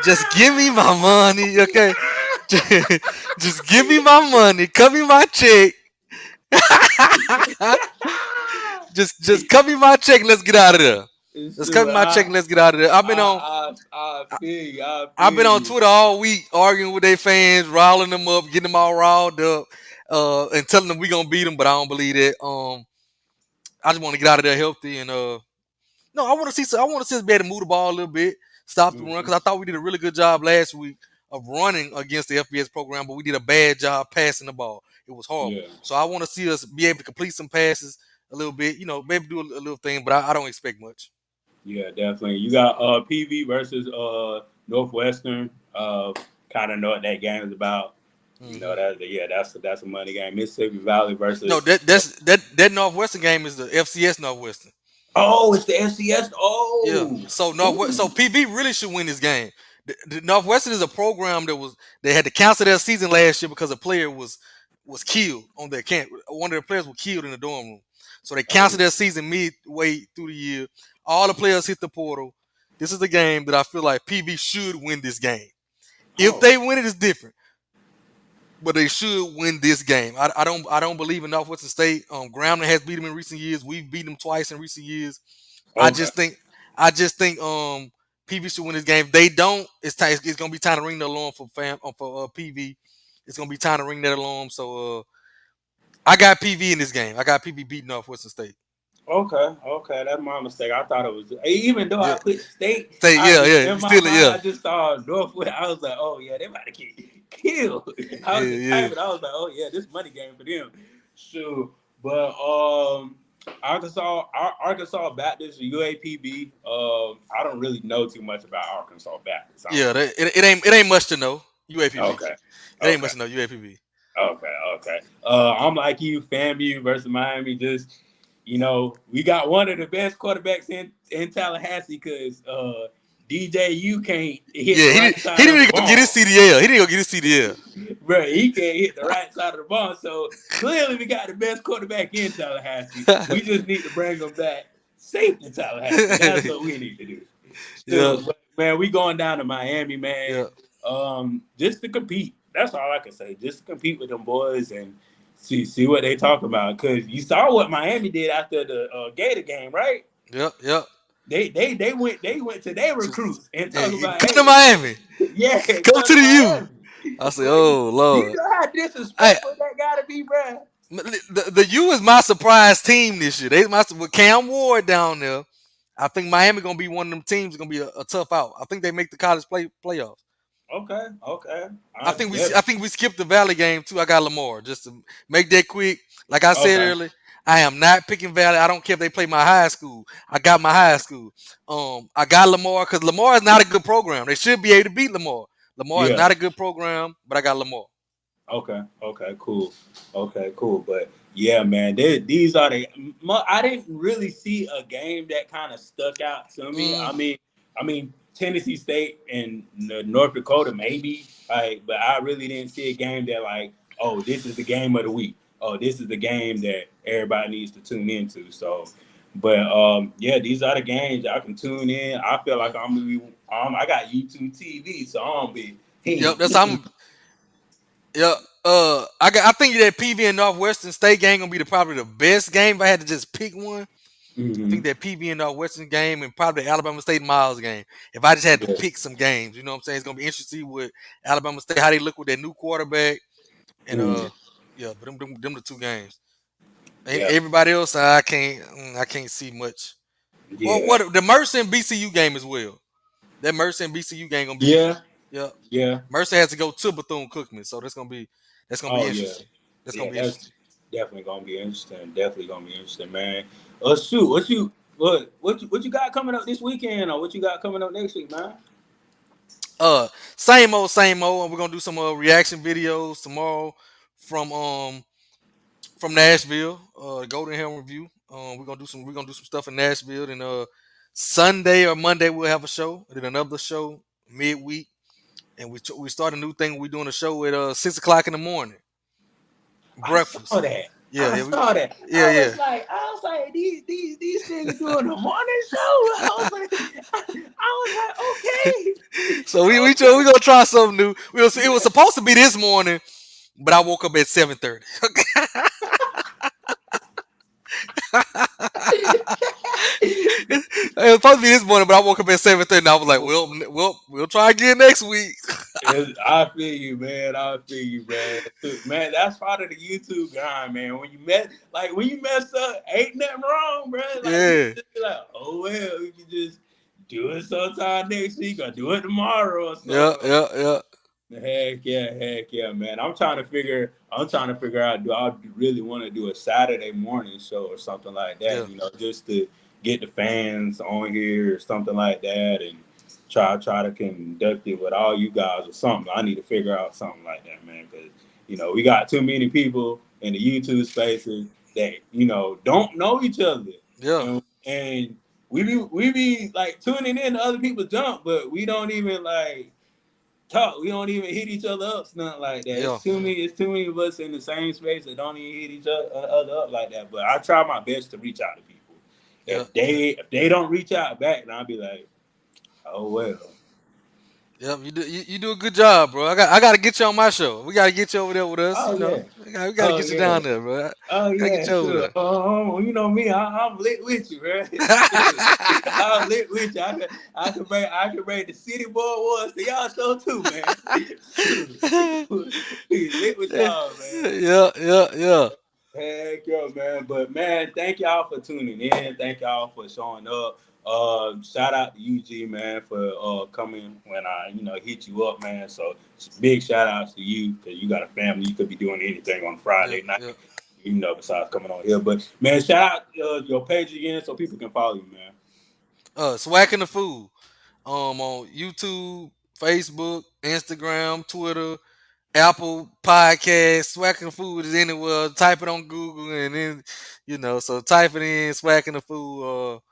Just give me my money. Okay. Just give me my money. Cut me my check. just cut me my check. And let's get out of there. Let's cut Shoot, me my check and let's get out of there. I feel you. I I've been feel on you. Twitter all week arguing with their fans, riling them up, getting them all riled up, and telling them we gonna beat them. But I don't believe that. I just want to get out of there healthy and no, I want to see. I want to see us be able to move the ball a little bit, stop the run, Mhm. because I thought we did a really good job last week of running against the FBS program, but we did a bad job passing the ball. It was horrible. Yeah, So I want to see us be able to complete some passes a little bit, maybe do a little thing, but I don't expect much. yeah, definitely. You got PV versus Northwestern. Kind of know what that game is about. You know Hmm. that's a money game. Mississippi Valley No, versus. that Northwestern game is the FCS Northwestern. Oh, it's the FCS. Yeah. Oh, So ooh. PV really should win this game. The Northwestern is a program they had to cancel their season last year because a player was killed on their camp. One of their players was killed in the dorm room. So they Oh, canceled their season midway through the year. All the players hit the portal. This is the game that I feel like PV should win this game. If oh, they win it, it's different. But they should win this game. I don't believe in Northwestern State. Grambling has beat them in recent years. We've beaten them twice in recent years. I okay. just think I just think PV should win this game. If they don't, it's gonna be time to ring the alarm for PV. It's gonna be time to ring that alarm. So I got PV in this game. I got PV beating off Western State. Okay, that's my mistake. I thought it was even though Yeah, I put state, State. I Yeah, yeah. in You my still, mind yeah, I just saw Northwood. I was like, oh yeah, they about to get killed. I yeah, was just yeah. typing. I was like, oh yeah, this money game for them. Sure, but Arkansas Baptist UAPB. I don't really know too much about Arkansas Baptist. Yeah, it ain't much to know. UAPB. Okay, It ain't okay. much to know. UAPB. Okay. I'm like you, FAMU versus Miami. Just we got one of the best quarterbacks in Tallahassee because DJU can't hit Yeah, the he right didn't. He side didn't of the even go get his ball, CDL. He didn't go get his CDL. bro. He can't hit the right side of the ball. So clearly, we got the best quarterback in Tallahassee. We just need to bring him back safe to Tallahassee. That's what we need to do. Yeah, Still, but, man, we going down to Miami, man. yeah. Just to compete. That's all I can say. Just to compete with them boys and see what they talk about. Cause you saw what Miami did after the Gator game, right? Yep, yep. They went to their recruits and talk Hey, about, come to hey, Miami. yeah, Come come to to the U. Miami. I say, Boy, oh do you Lord. know how Hey, disrespectful that gotta be, bro? the U is my surprise team this year. With Cam Ward down there. I think Miami gonna be one of them teams. Gonna be a tough out. I think they make the college playoffs. Okay. I I think we I bet. think we skipped the Valley game too. I got Lamar just to make that quick. Like I said Okay. earlier, I am not picking Valley. I don't care if they play my high school. I got my high school. I got Lamar because Lamar is not a good program. They should be able to beat Lamar. Lamar is Yeah. not a good program, but I got Lamar. Okay, cool. Okay, cool. But yeah, man, these are the. I didn't really see a game that kind of stuck out to me. Mm, I mean, Tennessee State and North Dakota maybe, like, but I really didn't see a game that like, oh, this is the game of the week. Oh, this is the game that everybody needs to tune into. So, but yeah, these are the games I can tune in. I feel like yep. I'm gonna be. I got YouTube TV, so I'm gonna be. Yep, that's I'm. Yeah, I think that PV and Northwestern State game gonna be probably the best game if I had to just pick one. I think that PV and Western game and probably the Alabama State Miles game. If I just had to pick some games, you know what I'm saying? It's gonna be interesting to see what Alabama State how they look with their new quarterback. And yeah, but them the two games. Everybody else I can't see much. Yeah. Well, what the Mercer and BCU game as well. That Mercer and BCU game gonna be yeah. Mercer has to go to Bethune-Cookman, so that's gonna be interesting. That's gonna be interesting. Definitely gonna be interesting. Definitely gonna be interesting, man. Shoot, what you got coming up this weekend, or what you got coming up next week, man? Same old. We're gonna do some reaction videos tomorrow from Nashville. Golden Helm review. We're gonna do some stuff in Nashville, and Sunday or Monday we'll have a show. And then another show midweek, and we start a new thing. We're doing a show at 6:00 in the morning. Breakfast. I saw that. Yeah, I saw that. Yeah, I was like, these niggas doing a morning show. I was like, okay. So we gonna try something new. It was supposed to be this morning, but I woke up at 7:30. It was supposed to be this morning, but I woke up at 7:30. And I was like, we'll try again next week. I feel you, man. Man, that's part of the YouTube grind, man. When you mess up, ain't nothing wrong, bro. Like, you just be like, oh well, we can just do it sometime next week or do it tomorrow or something. Yeah. Heck yeah, man. I'm trying to figure out, do I really want to do a Saturday morning show or something like that, just to get the fans on here or something like that, and try to conduct it with all you guys or something. I need to figure out something like that, man, because we got too many people in the YouTube spaces that don't know each other. Yeah. And we be like tuning in to other people's junk, but we don't even like talk. We don't even hit each other up, nothing like that. Yeah. It's too many of us in the same space that don't even hit each other up like that. But I try my best to reach out to people. If they don't reach out back, then I'll be like, oh well. Yep, you do a good job, bro. I got to get you on my show. We got to get you over there with us. Oh, we got to get you down there, bro. Oh yeah, get you over there. You know me, I'm lit with you, bro. I'm lit with you. I can bring the City Boy Wars to y'all show too, man. Lit with y'all, man. Yeah. Heck yeah, man. But man, thank y'all for tuning in. Thank y'all for showing up. Shout out to UG, man, for coming when I hit you up, man. So big shout outs to you, because you got a family. You could be doing anything on Friday night, besides coming on here. But man, shout out your page again so people can follow you, man. Swacking the Food. On YouTube, Facebook, Instagram, Twitter, Apple Podcast. Swacking the Food is anywhere. Type it on Google, and then so type it in, Swacking the Food.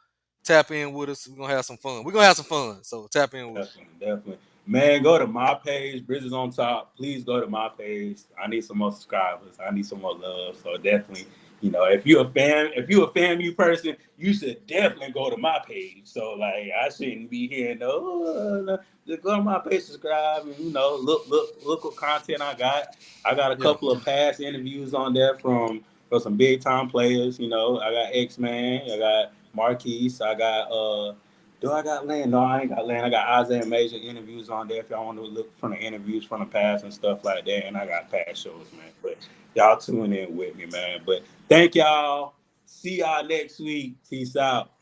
Tap in with us. We're gonna have some fun. So tap in with us. Definitely. Man, go to my page, Bridges on Top. Please go to my page. I need some more subscribers. I need some more love. So definitely, if you're a FAMU person, you should definitely go to my page. So like, I shouldn't be hearing just go to my page, subscribe, and look what content I got. I got a couple of past interviews on there from some big time players. I got X-Man, I got Marquise, I got do I got Land? No, I ain't got Land. I got Isaiah Major interviews on there if y'all want to look from the interviews from the past and stuff like that. And I got past shows, man. But y'all tune in with me, man. But thank y'all. See y'all next week. Peace out.